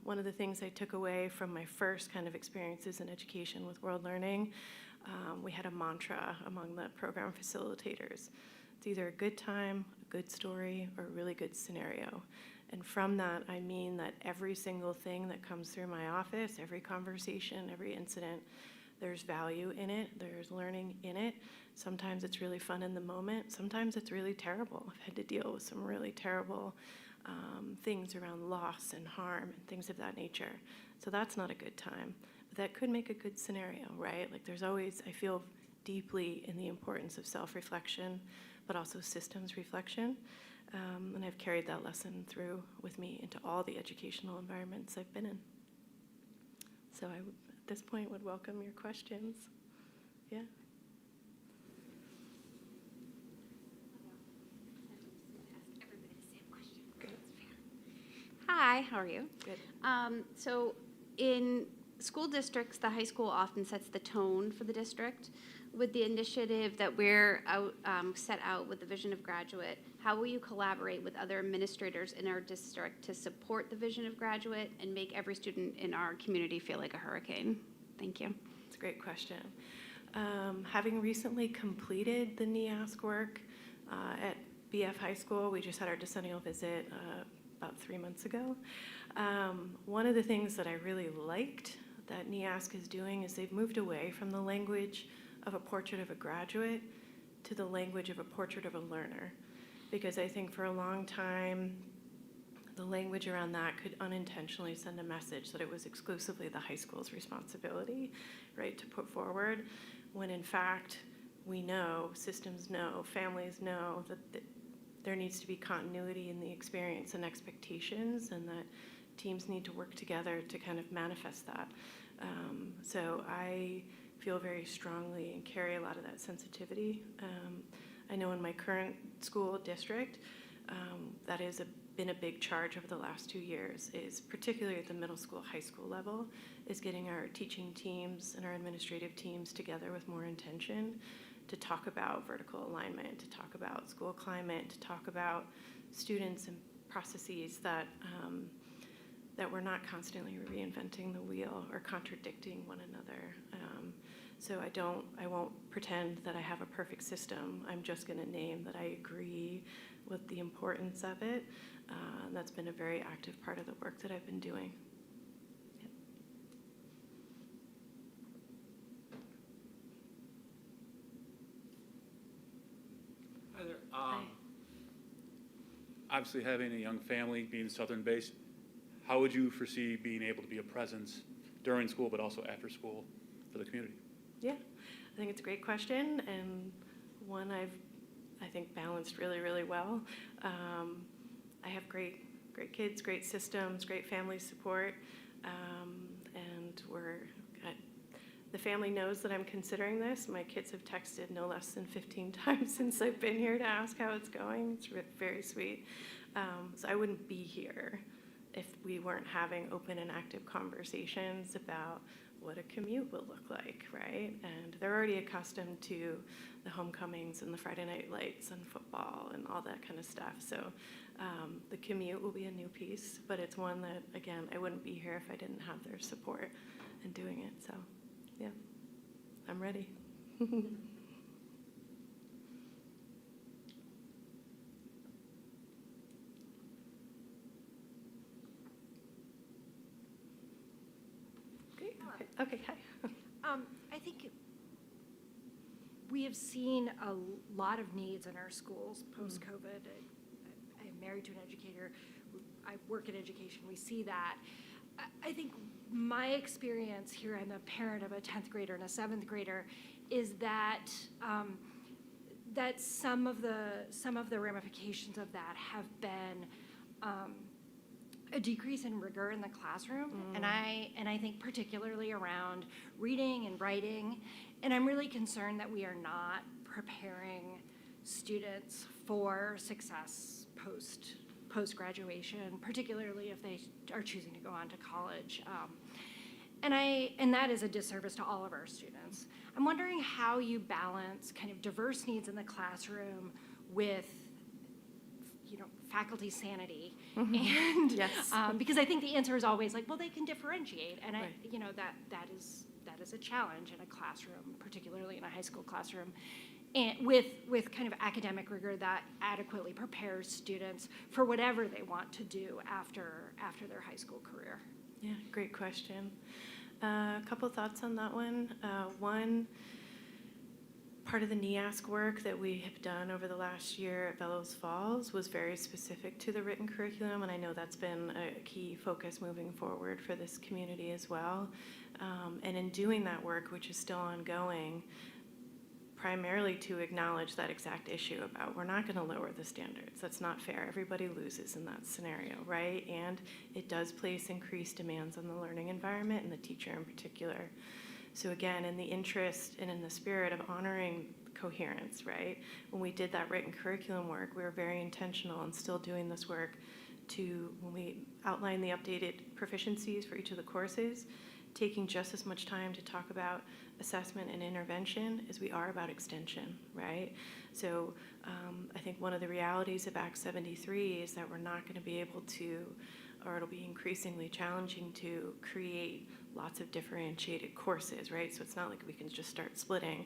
One of the things I took away from my first kind of experiences in education with World Learning, we had a mantra among the program facilitators. It's either a good time, a good story, or a really good scenario. And from that, I mean that every single thing that comes through my office, every conversation, every incident, there's value in it, there's learning in it. Sometimes it's really fun in the moment. Sometimes it's really terrible. I've had to deal with some really terrible things around loss and harm and things of that nature. So that's not a good time. But that could make a good scenario, right? Like there's always, I feel deeply in the importance of self-reflection, but also systems reflection. And I've carried that lesson through with me into all the educational environments I've been in. So I, at this point, would welcome your questions. Yeah. Hi, how are you? Good. So in school districts, the high school often sets the tone for the district. With the initiative that we're set out with the Vision of Graduate, how will you collaborate with other administrators in our district to support the Vision of Graduate and make every student in our community feel like a hurricane? Thank you. It's a great question. Having recently completed the NEASC work at BF High School, we just had our decennial visit about 3 months ago. One of the things that I really liked that NEASC is doing is they've moved away from the language of a portrait of a graduate to the language of a portrait of a learner. Because I think for a long time, the language around that could unintentionally send a message that it was exclusively the high school's responsibility, right, to put forward, when in fact, we know, systems know, families know that there needs to be continuity in the experience and expectations, and that teams need to work together to kind of manifest that. So I feel very strongly and carry a lot of that sensitivity. I know in my current school district, that has been a big charge over the last 2 years, is particularly at the middle school, high school level, is getting our teaching teams and our administrative teams together with more intention to talk about vertical alignment, to talk about school climate, to talk about students and processes that that we're not constantly reinventing the wheel or contradicting one another. So I won't pretend that I have a perfect system. I'm just going to name that I agree with the importance of it. And that's been a very active part of the work that I've been doing. Yep. obviously having a young family, being Southern-based, how would you foresee being able to be a presence during school, but also after school for the community? Yeah, I think it's a great question, and one I think balanced really, really well. I have great kids, great systems, great family support, and the family knows that I'm considering this. My kids have texted no less than 15 times since I've been here to ask how it's going. It's very sweet. So I wouldn't be here if we weren't having open and active conversations about what a commute will look like, right? And they're already accustomed to the homecomings and the Friday night lights and football and all that kind of stuff. So the commute will be a new piece, but it's one that, again, I wouldn't be here if I didn't have their support in doing it. So yeah, I'm ready. Okay, hi. I think we have seen a lot of needs in our schools post-COVID. I'm married to an educator. I work in education. We see that. I think my experience here, I'm a parent of a 10th grader and a 7th grader, is that that some of the ramifications of that have been a decrease in rigor in the classroom, and I think particularly around reading and writing, and I'm really concerned that we are not preparing students for success post-graduation, particularly if they are choosing to go on to college, and that is a disservice to all of our students. I'm wondering how you balance kind of diverse needs in the classroom with faculty sanity, and Yes. Because I think the answer is always like, well, they can differentiate, and Right. that is a challenge in a classroom, particularly in a high school classroom, and with kind of academic rigor that adequately prepares students for whatever they want to do after their high school career. Yeah, great question. A couple thoughts on that one. One, part of the NEASC work that we have done over the last year at Bellows Falls was very specific to the written curriculum, and I know that's been a key focus moving forward for this community as well. And in doing that work, which is still ongoing, primarily to acknowledge that exact issue about we're not going to lower the standards. That's not fair. Everybody loses in that scenario, right? And it does place increased demands on the learning environment and the teacher in particular. So again, in the interest and in the spirit of honoring coherence, right? When we did that written curriculum work, we were very intentional and still doing this work when we outline the updated proficiencies for each of the courses, taking just as much time to talk about assessment and intervention as we are about extension, right? So I think one of the realities of Act 73 is that we're not going to be able to, or it'll be increasingly challenging to create lots of differentiated courses, right? So it's not like we can just start splitting.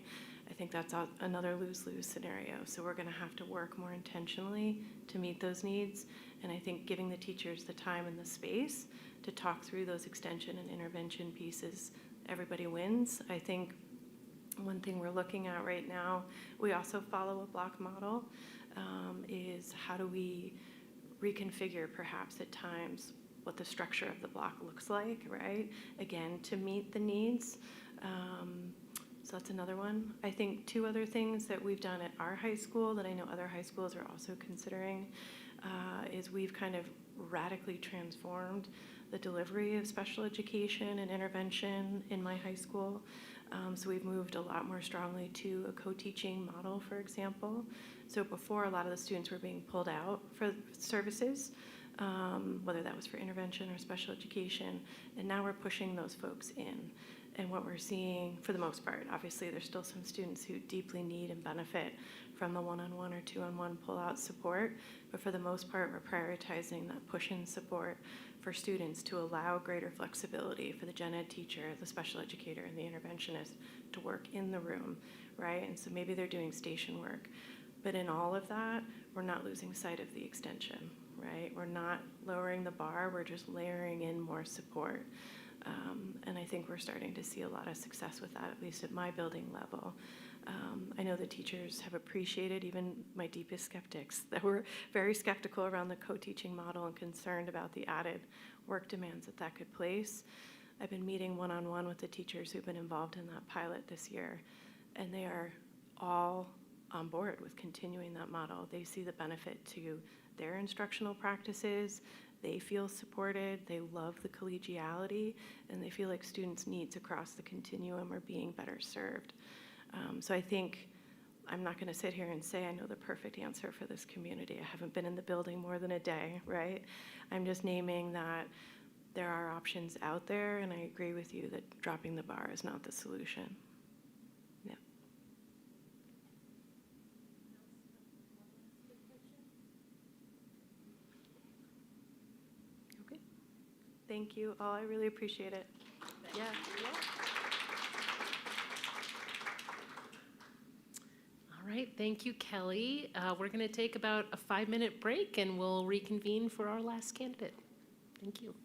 I think that's another lose-lose scenario. So we're going to have to work more intentionally to meet those needs. And I think giving the teachers the time and the space to talk through those extension and intervention pieces, everybody wins. I think one thing we're looking at right now, we also follow a block model, is how do we reconfigure perhaps at times what the structure of the block looks like, right? Again, to meet the needs. So that's another one. I think two other things that we've done at our high school that I know other high schools are also considering is we've kind of radically transformed the delivery of special education and intervention in my high school. So we've moved a lot more strongly to a co-teaching model, for example. So before, a lot of the students were being pulled out for services, whether that was for intervention or special education, and now we're pushing those folks in. And what we're seeing, for the most part, obviously there's still some students who deeply need and benefit from the one-on-one or two-on-one pull-out support, but for the most part, we're prioritizing that push-in support for students to allow greater flexibility for the gen ed teacher, the special educator, and the interventionist to work in the room, right? And so maybe they're doing station work, but in all of that, we're not losing sight of the extension, right? We're not lowering the bar, we're just layering in more support. And I think we're starting to see a lot of success with that, at least at my building level. I know the teachers have appreciated, even my deepest skeptics, that were very skeptical around the co-teaching model and concerned about the added work demands that that could place. I've been meeting one-on-one with the teachers who've been involved in that pilot this year, and they are all on board with continuing that model. They see the benefit to their instructional practices. They feel supported, they love the collegiality, and they feel like students' needs across the continuum are being better served. So I think I'm not going to sit here and say I know the perfect answer for this community. I haven't been in the building more than a day, right? I'm just naming that there are options out there, and I agree with you that dropping the bar is not the solution. Yeah. Okay. Thank you all. I really appreciate it. Yeah. All right, thank you, Kelly. We're going to take about a 5-minute break and we'll reconvene for our last candidate. Thank you.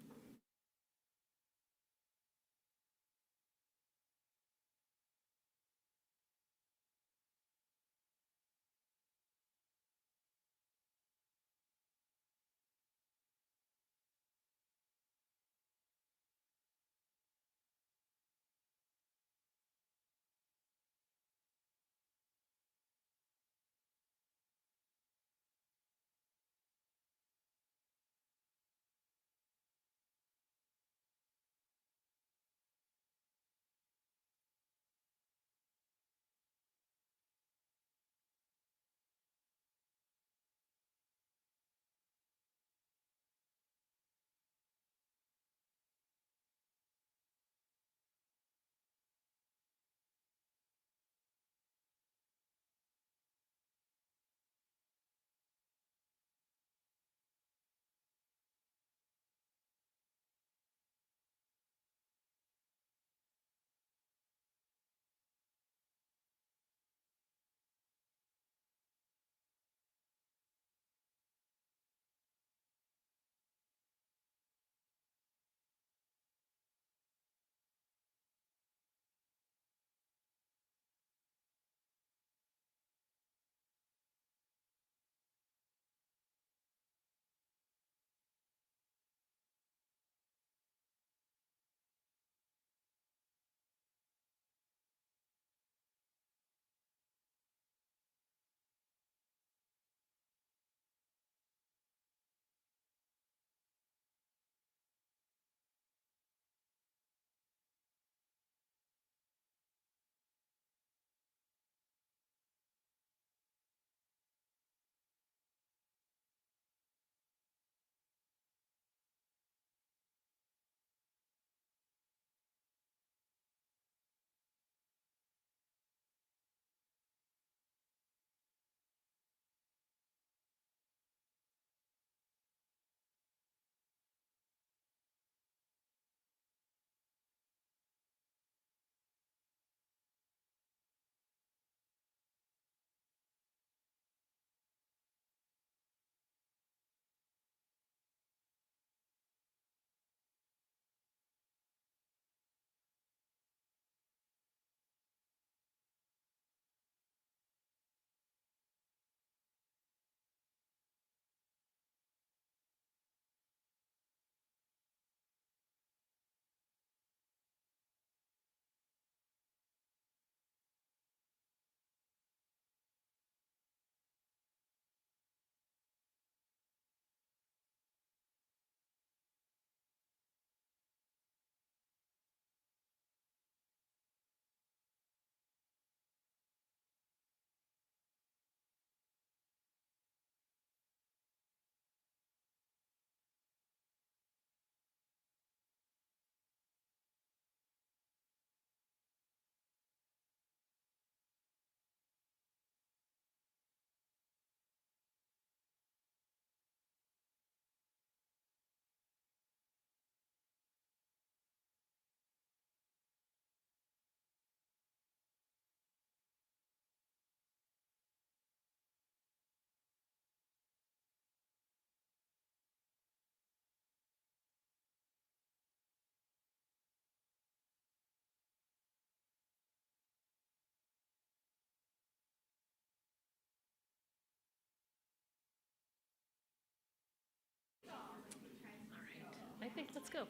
go.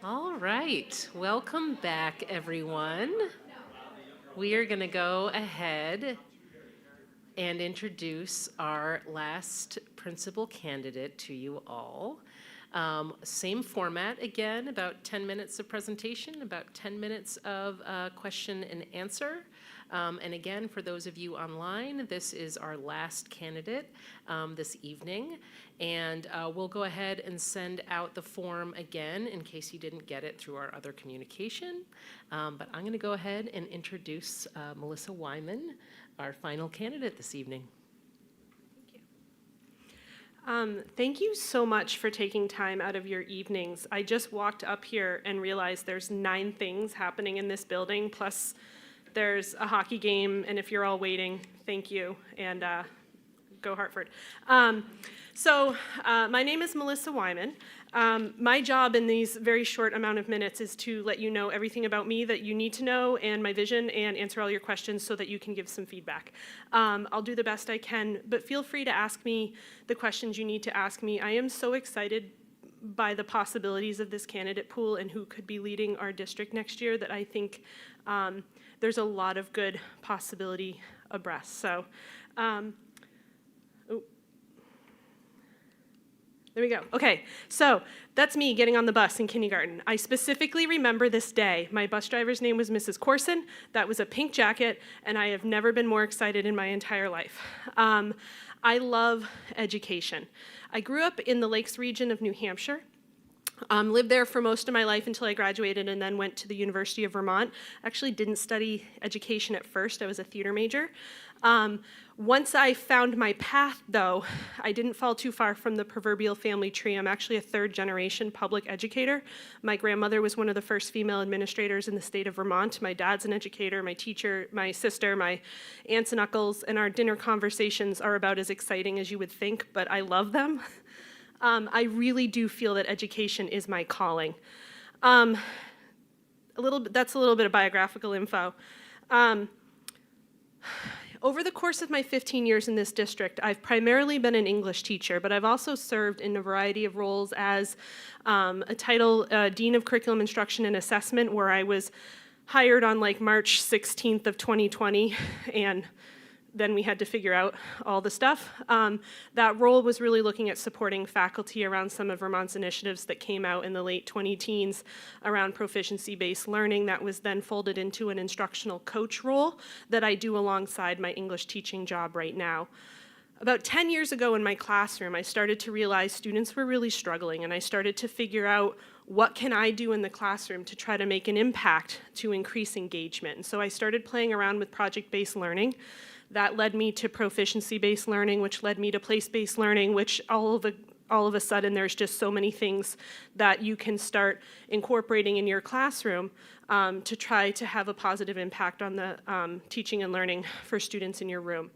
All right, welcome back, everyone. We are going to go ahead and introduce our last principal candidate to you all. Same format again, about 10 minutes of presentation, about 10 minutes of question and answer. And again, for those of you online, this is our last candidate this evening. And we'll go ahead and send out the form again in case you didn't get it through our other communication. But I'm going to go ahead and introduce Melissa Wyman, our final candidate this evening. Thank you so much for taking time out of your evenings. I just walked up here and realized there's 9 things happening in this building, plus there's a hockey game, and if you're all waiting, thank you, and go Hartford. My name is Melissa Wyman. My job in these very short amount of minutes is to let you know everything about me that you need to know and my vision and answer all your questions so that you can give some feedback. I'll do the best I can, but feel free to ask me the questions you need to ask me. I am so excited by the possibilities of this candidate pool and who could be leading our district next year that I think there's a lot of good possibility abreast. So, there we go. Okay, so that's me getting on the bus in kindergarten. I specifically remember this day. My bus driver's name was Mrs. Corson. That was a pink jacket, and I have never been more excited in my entire life. I love education. I grew up in the Lakes region of New Hampshire. Lived there for most of my life until I graduated and then went to the University of Vermont. Actually didn't study education at first. I was a theater major. Once I found my path, though, I didn't fall too far from the proverbial family tree. I'm actually a 3rd-generation public educator. My grandmother was one of the first female administrators in the state of Vermont. My dad's an educator, my teacher, my sister, my aunts and uncles, and our dinner conversations are about as exciting as you would think, but I love them. I really do feel that education is my calling. That's a little bit of biographical info. Over the course of my 15 years in this district, I've primarily been an English teacher, but I've also served in a variety of roles as a title Dean of Curriculum Instruction and Assessment, where I was hired on like March 16th of 2020, and then we had to figure out all the stuff. That role was really looking at supporting faculty around some of Vermont's initiatives that came out in the late 2010s around proficiency-based learning. That was then folded into an instructional coach role that I do alongside my English teaching job right now. About 10 years ago in my classroom, I started to realize students were really struggling, and I started to figure out what can I do in the classroom to try to make an impact to increase engagement. And so I started playing around with project-based learning. That led me to proficiency-based learning, which led me to place-based learning, which all of a sudden there's just so many things that you can start incorporating in your classroom to try to have a positive impact on the teaching and learning for students in your room.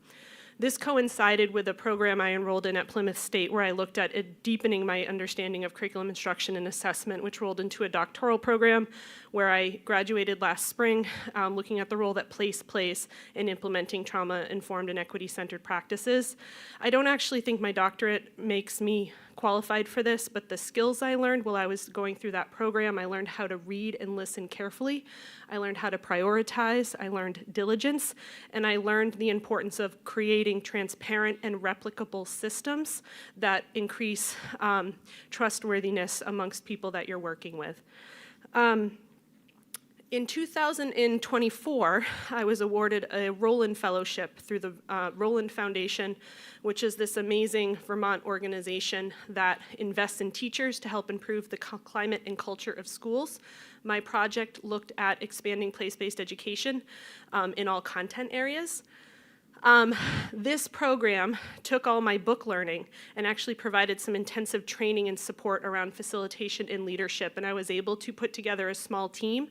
This coincided with a program I enrolled in at Plymouth State where I looked at deepening my understanding of curriculum instruction and assessment, which rolled into a doctoral program where I graduated last spring, looking at the role that place plays in implementing trauma-informed and equity-centered practices. I don't actually think my doctorate makes me qualified for this, but the skills I learned while I was going through that program, I learned how to read and listen carefully. I learned how to prioritize, I learned diligence, and I learned the importance of creating transparent and replicable systems that increase trustworthiness amongst people that you're working with. In 2024, I was awarded a Rowland Fellowship through the Rowland Foundation, which is this amazing Vermont organization that invests in teachers to help improve the climate and culture of schools. My project looked at expanding place-based education in all content areas. This program took all my book learning and actually provided some intensive training and support around facilitation and leadership, and I was able to put together a small team.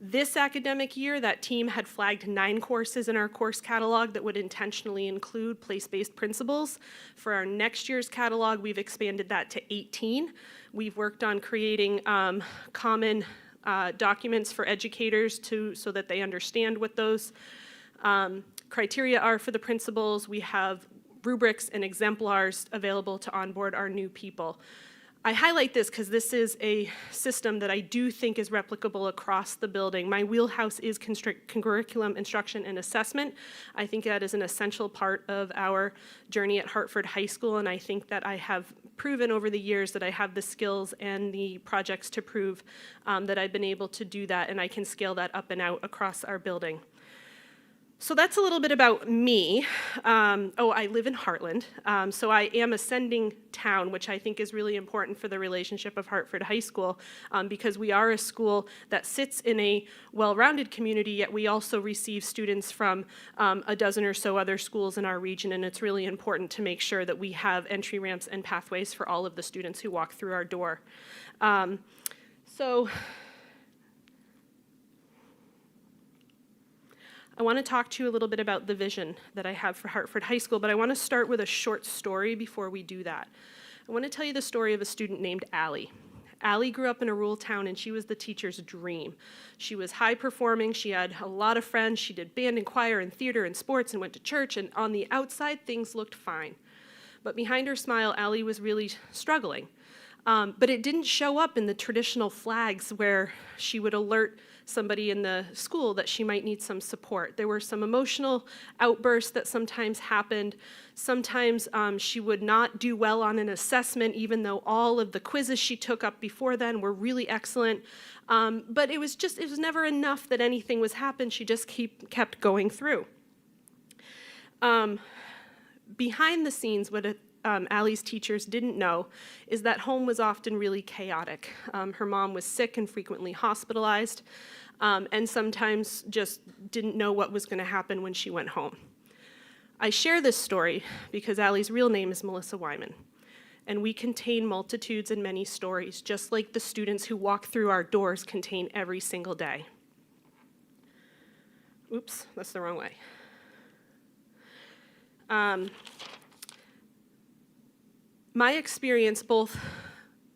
This academic year, that team had flagged 9 courses in our course catalog that would intentionally include place-based principles. For our next year's catalog, we've expanded that to 18. We've worked on creating common documents for educators so that they understand what those criteria are for the principles. We have rubrics and exemplars available to onboard our new people. I highlight this because this is a system that I do think is replicable across the building. My wheelhouse is curriculum instruction and assessment. I think that is an essential part of our journey at Hartford High School, and I think that I have proven over the years that I have the skills and the projects to prove that I've been able to do that, and I can scale that up and out across our building. So that's a little bit about me. I live in Heartland, so I am ascending town, which I think is really important for the relationship of Hartford High School, because we are a school that sits in a well-rounded community, yet we also receive students from a dozen or so other schools in our region, and it's really important to make sure that we have entry ramps and pathways for all of the students who walk through our door. I want to talk to you a little bit about the vision that I have for Hartford High School, but I want to start with a short story before we do that. I want to tell you the story of a student named Allie. Allie grew up in a rural town, and she was the teacher's dream. She was high performing, she had a lot of friends, she did band and choir and theater and sports and went to church, and on the outside, things looked fine. But behind her smile, Allie was really struggling. But it didn't show up in the traditional flags where she would alert somebody in the school that she might need some support. There were some emotional outbursts that sometimes happened. Sometimes she would not do well on an assessment, even though all of the quizzes she took up before then were really excellent. But it was never enough that anything was happened. She just kept going through. Behind the scenes, what Allie's teachers didn't know is that home was often really chaotic. Her mom was sick and frequently hospitalized, and sometimes just didn't know what was going to happen when she went home. I share this story because Allie's real name is Melissa Wyman, and we contain multitudes and many stories, just like the students who walk through our doors contain every single day. Oops, that's the wrong way. My experience, both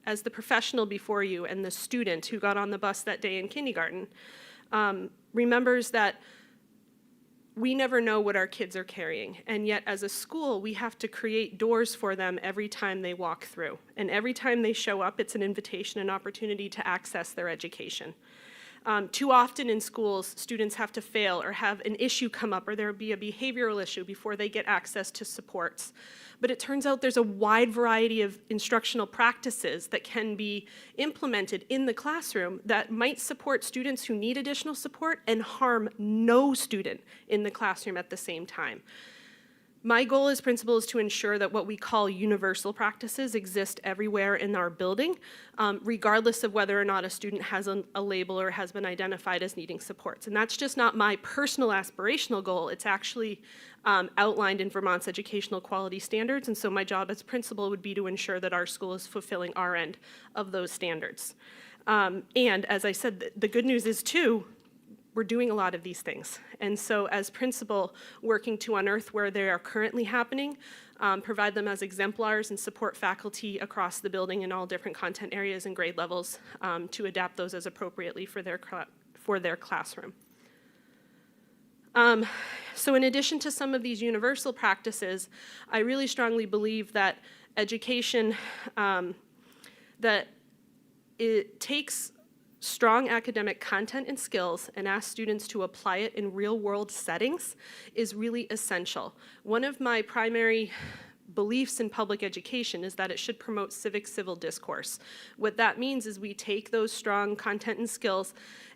as the professional before you and the student who got on the bus that day in kindergarten, remembers that we never know what our kids are carrying, and yet as a school, we have to create doors for them every time they walk through. And every time they show up, it's an invitation, an opportunity to access their education. Too often in schools, students have to fail or have an issue come up, or there will be a behavioral issue before they get access to supports. But it turns out there's a wide variety of instructional practices that can be implemented in the classroom that might support students who need additional support and harm no student in the classroom at the same time. My goal as principal is to ensure that what we call universal practices exist everywhere in our building, regardless of whether or not a student has a label or has been identified as needing supports. And that's just not my personal aspirational goal. It's actually outlined in Vermont's educational quality standards. And so my job as principal would be to ensure that our school is fulfilling our end of those standards. And as I said, the good news is too, we're doing a lot of these things. And so as principal, working to unearth where they are currently happening, provide them as exemplars and support faculty across the building in all different content areas and grade levels to adapt those as appropriately for their classroom. So in addition to some of these universal practices, I really strongly believe that education, that it takes strong academic content and skills and asks students to apply it in real-world settings is really essential. One of my primary beliefs in public education is that it should promote civic civil discourse. What that means is we take those strong content and skills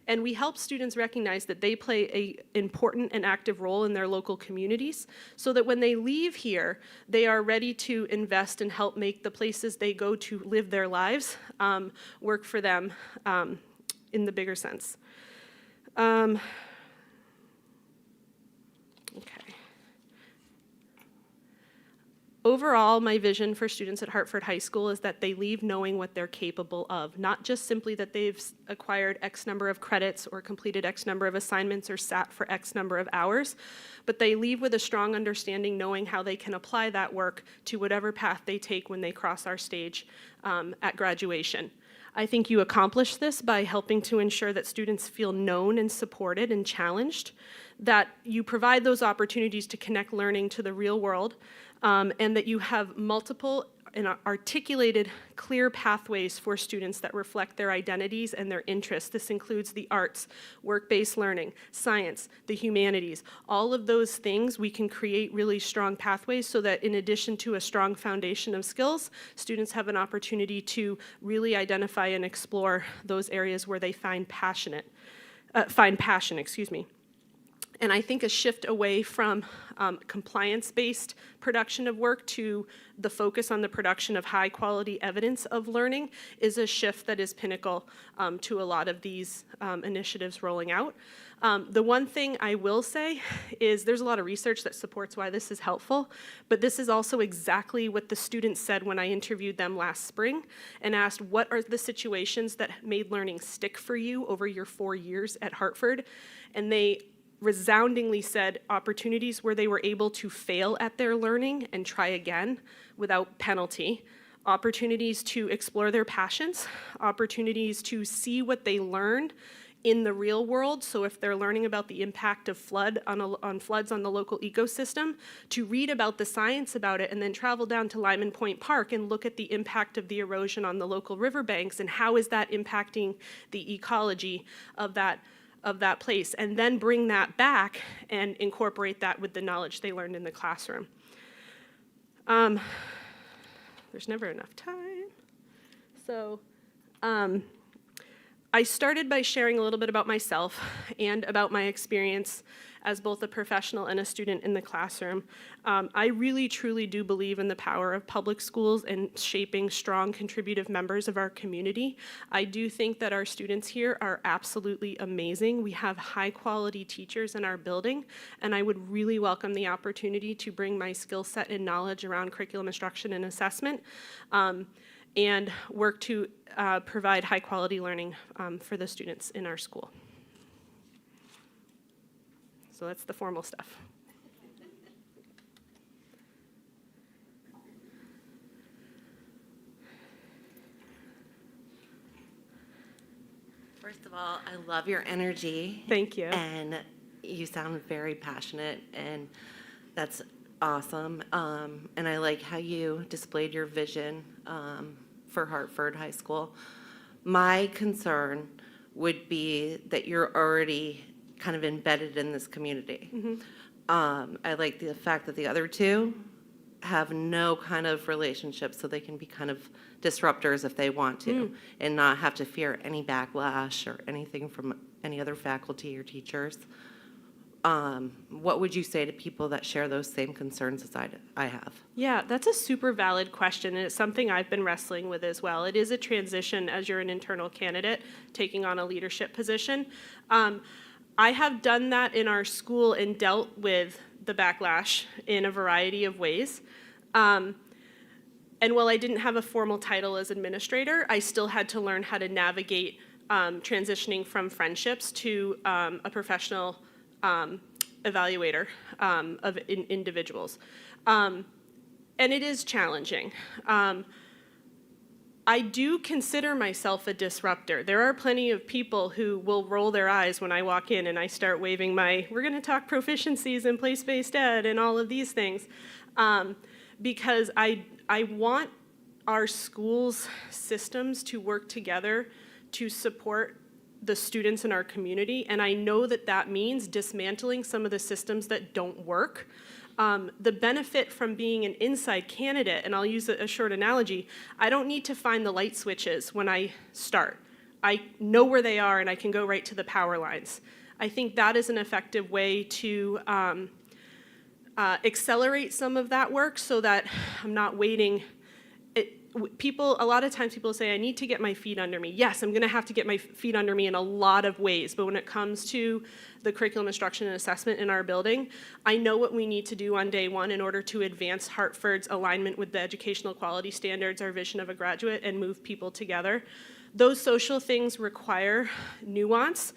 and we help students recognize that they play an important and active role in their local communities so that when they leave here, they are ready to invest and help make the places they go to live their lives work for them in the bigger sense. Okay. Overall, my vision for students at Hartford High School is that they leave knowing what they're capable of, not just simply that they've acquired X number of credits or completed X number of assignments or sat for X number of hours, but they leave with a strong understanding knowing how they can apply that work to whatever path they take when they cross our stage at graduation. I think you accomplish this by helping to ensure that students feel known and supported and challenged, that you provide those opportunities to connect learning to the real world, and that you have multiple and articulated clear pathways for students that reflect their identities and their interests. This includes the arts, work-based learning, science, the humanities. All of those things, we can create really strong pathways so that in addition to a strong foundation of skills, students have an opportunity to really identify and explore those areas where they find passion, excuse me. And I think a shift away from compliance-based production of work to the focus on the production of high-quality evidence of learning is a shift that is pinnacle to a lot of these initiatives rolling out. The one thing I will say is there's a lot of research that supports why this is helpful, but this is also exactly what the students said when I interviewed them last spring and asked, what are the situations that made learning stick for you over your 4 years at Hartford? And they resoundingly said opportunities where they were able to fail at their learning and try again without penalty, opportunities to explore their passions, opportunities to see what they learned in the real world. So if they're learning about the impact of floods on the local ecosystem, to read about the science about it and then travel down to Lyman Point Park and look at the impact of the erosion on the local riverbanks and how is that impacting the ecology of that place, and then bring that back and incorporate that with the knowledge they learned in the classroom. There's never enough time. So I started by sharing a little bit about myself and about my experience as both a professional and a student in the classroom. I really, truly do believe in the power of public schools and shaping strong, contributive members of our community. I do think that our students here are absolutely amazing. We have high-quality teachers in our building, and I would really welcome the opportunity to bring my skill set and knowledge around curriculum instruction and assessment and work to provide high-quality learning for the students in our school. So that's the formal stuff. First of all, I love your energy. Thank you. And you sound very passionate, and that's awesome. And I like how you displayed your vision for Hartford High School. My concern would be that you're already kind of embedded in this community. Mm-hmm. I like the fact that the other two have no kind of relationship, so they can be kind of disruptors if they want to, and not have to fear any backlash or anything from any other faculty or teachers. What would you say to people that share those same concerns as I have? Yeah, that's a super valid question, and it's something I've been wrestling with as well. It is a transition as you're an internal candidate taking on a leadership position. I have done that in our school and dealt with the backlash in a variety of ways. And while I didn't have a formal title as administrator, I still had to learn how to navigate transitioning from friendships to a professional evaluator of individuals. And it is challenging. I do consider myself a disruptor. There are plenty of people who will roll their eyes when I walk in and I start waving my, we're gonna talk proficiencies in place-based ed and all of these things, because I want our schools' systems to work together to support the students in our community, and I know that that means dismantling some of the systems that don't work. The benefit from being an inside candidate, and I'll use a short analogy, I don't need to find the light switches when I start. I know where they are and I can go right to the power lines. I think that is an effective way to accelerate some of that work so that I'm not waiting. A lot of times people say, I need to get my feet under me. Yes, I'm gonna have to get my feet under me in a lot of ways, but when it comes to the curriculum instruction and assessment in our building, I know what we need to do on day one in order to advance Hartford's alignment with the educational quality standards, our vision of a graduate, and move people together. Those social things require nuance.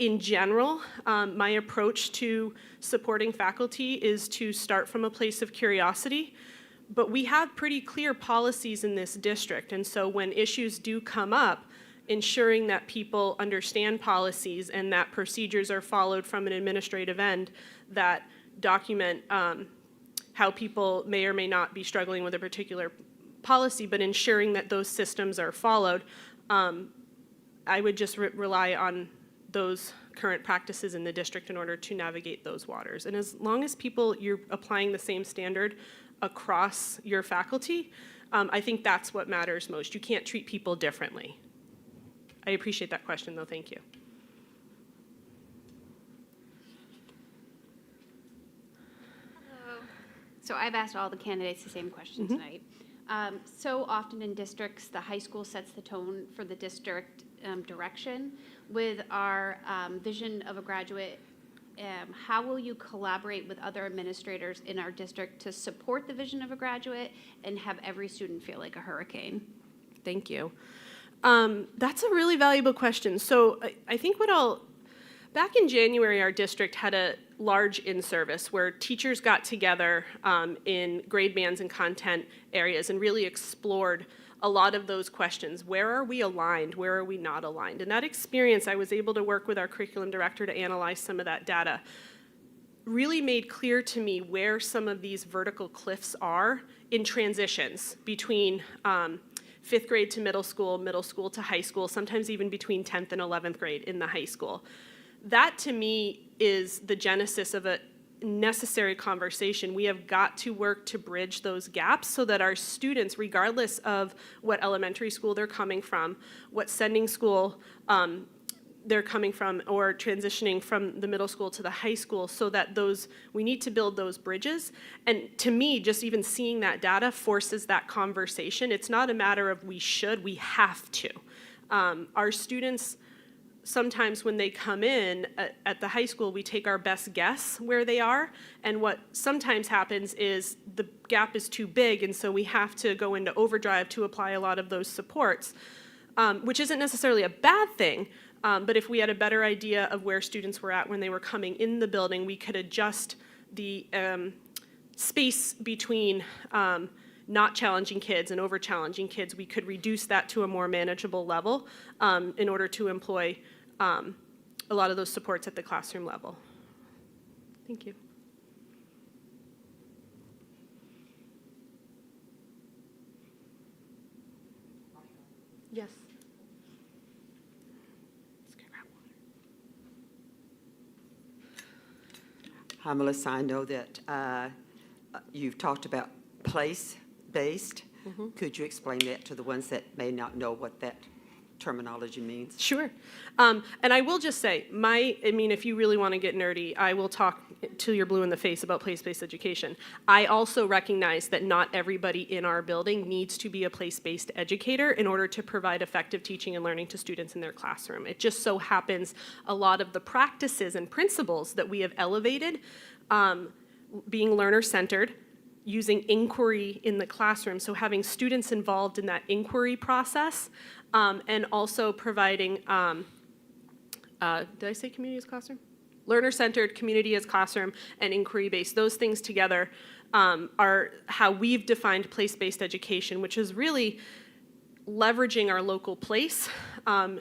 In general, my approach to supporting faculty is to start from a place of curiosity. But we have pretty clear policies in this district, and so when issues do come up, ensuring that people understand policies and that procedures are followed from an administrative end that document how people may or may not be struggling with a particular policy, but ensuring that those systems are followed. I would just rely on those current practices in the district in order to navigate those waters. And as long as you're applying the same standard across your faculty, I think that's what matters most. You can't treat people differently. I appreciate that question, though. Thank you. Hello. So I've asked all the candidates the same question tonight. So often in districts, the high school sets the tone for the district direction. With our vision of a graduate, how will you collaborate with other administrators in our district to support the vision of a graduate and have every student feel like a hurricane? Thank you. That's a really valuable question. So I think back in January, our district had a large in-service where teachers got together in grade bands and content areas and really explored a lot of those questions. Where are we aligned? Where are we not aligned? In that experience, I was able to work with our curriculum director to analyze some of that data. Really made clear to me where some of these vertical cliffs are in transitions between 5th grade to middle school to high school, sometimes even between 10th and 11th grade in the high school. That, to me, is the genesis of a necessary conversation. We have got to work to bridge those gaps so that our students, regardless of what elementary school they're coming from, what sending school they're coming from, or transitioning from the middle school to the high school, so that we need to build those bridges. And to me, just even seeing that data forces that conversation. It's not a matter of we have to. Our students, sometimes when they come in at the high school, we take our best guess where they are. And what sometimes happens is the gap is too big, and so we have to go into overdrive to apply a lot of those supports, which isn't necessarily a bad thing. But if we had a better idea of where students were at when they were coming in the building, we could adjust the space between not challenging kids and over challenging kids. We could reduce that to a more manageable level in order to employ a lot of those supports at the classroom level. Thank you. Yes. Hi, Melissa. I know that you've talked about place-based. Could you explain that to the ones that may not know what that terminology means? Sure. And I will just say, if you really want to get nerdy, I will talk till you're blue in the face about place-based education. I also recognize that not everybody in our building needs to be a place-based educator in order to provide effective teaching and learning to students in their classroom. It just so happens a lot of the practices and principles that we have elevated, being learner-centered, using inquiry in the classroom, so having students involved in that inquiry process, and also providing, did I say community as classroom? Learner-centered, community as classroom, and inquiry-based. Those things together are how we've defined place-based education, which is really leveraging our local place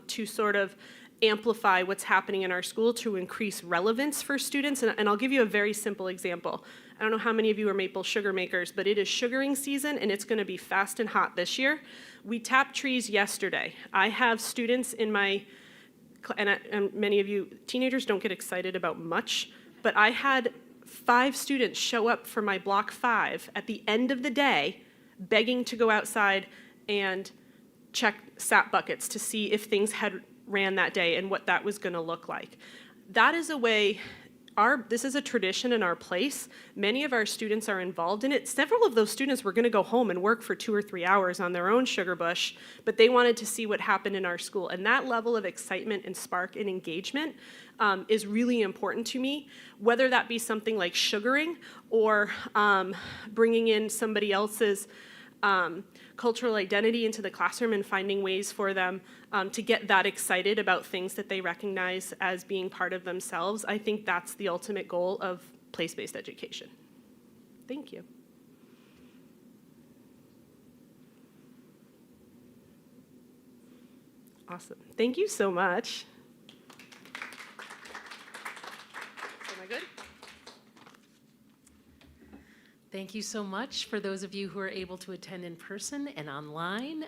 to sort of amplify what's happening in our school to increase relevance for students. And I'll give you a very simple example. I don't know how many of you are maple sugar makers, but it is sugaring season, and it's going to be fast and hot this year. We tapped trees yesterday. I have students in my, and many of you teenagers don't get excited about much, but I had 5 students show up for my block 5 at the end of the day, begging to go outside and check sap buckets to see if things had ran that day and what that was going to look like. That is a way. This is a tradition in our place. Many of our students are involved in it. Several of those students were going to go home and work for 2 or 3 hours on their own sugar bush, but they wanted to see what happened in our school. And that level of excitement and spark and engagement is really important to me, whether that be something like sugaring or bringing in somebody else's cultural identity into the classroom and finding ways for them to get that excited about things that they recognize as being part of themselves. I think that's the ultimate goal of place-based education. Thank you. Awesome. Thank you so much. Am I good? Thank you so much for those of you who are able to attend in person and online.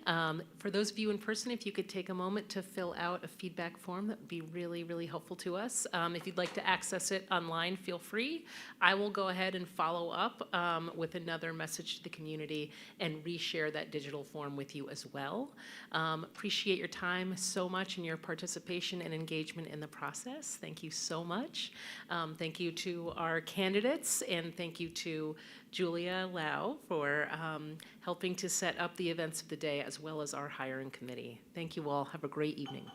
For those of you in person, if you could take a moment to fill out a feedback form, that would be really, really helpful to us. If you'd like to access it online, feel free. I will go ahead and follow up with another message to the community and reshare that digital form with you as well. Appreciate your time so much and your participation and engagement in the process. Thank you so much. Thank you to our candidates, and thank you to Julia Lau for helping to set up the events of the day, as well as our hiring committee. Thank you all. Have a great evening.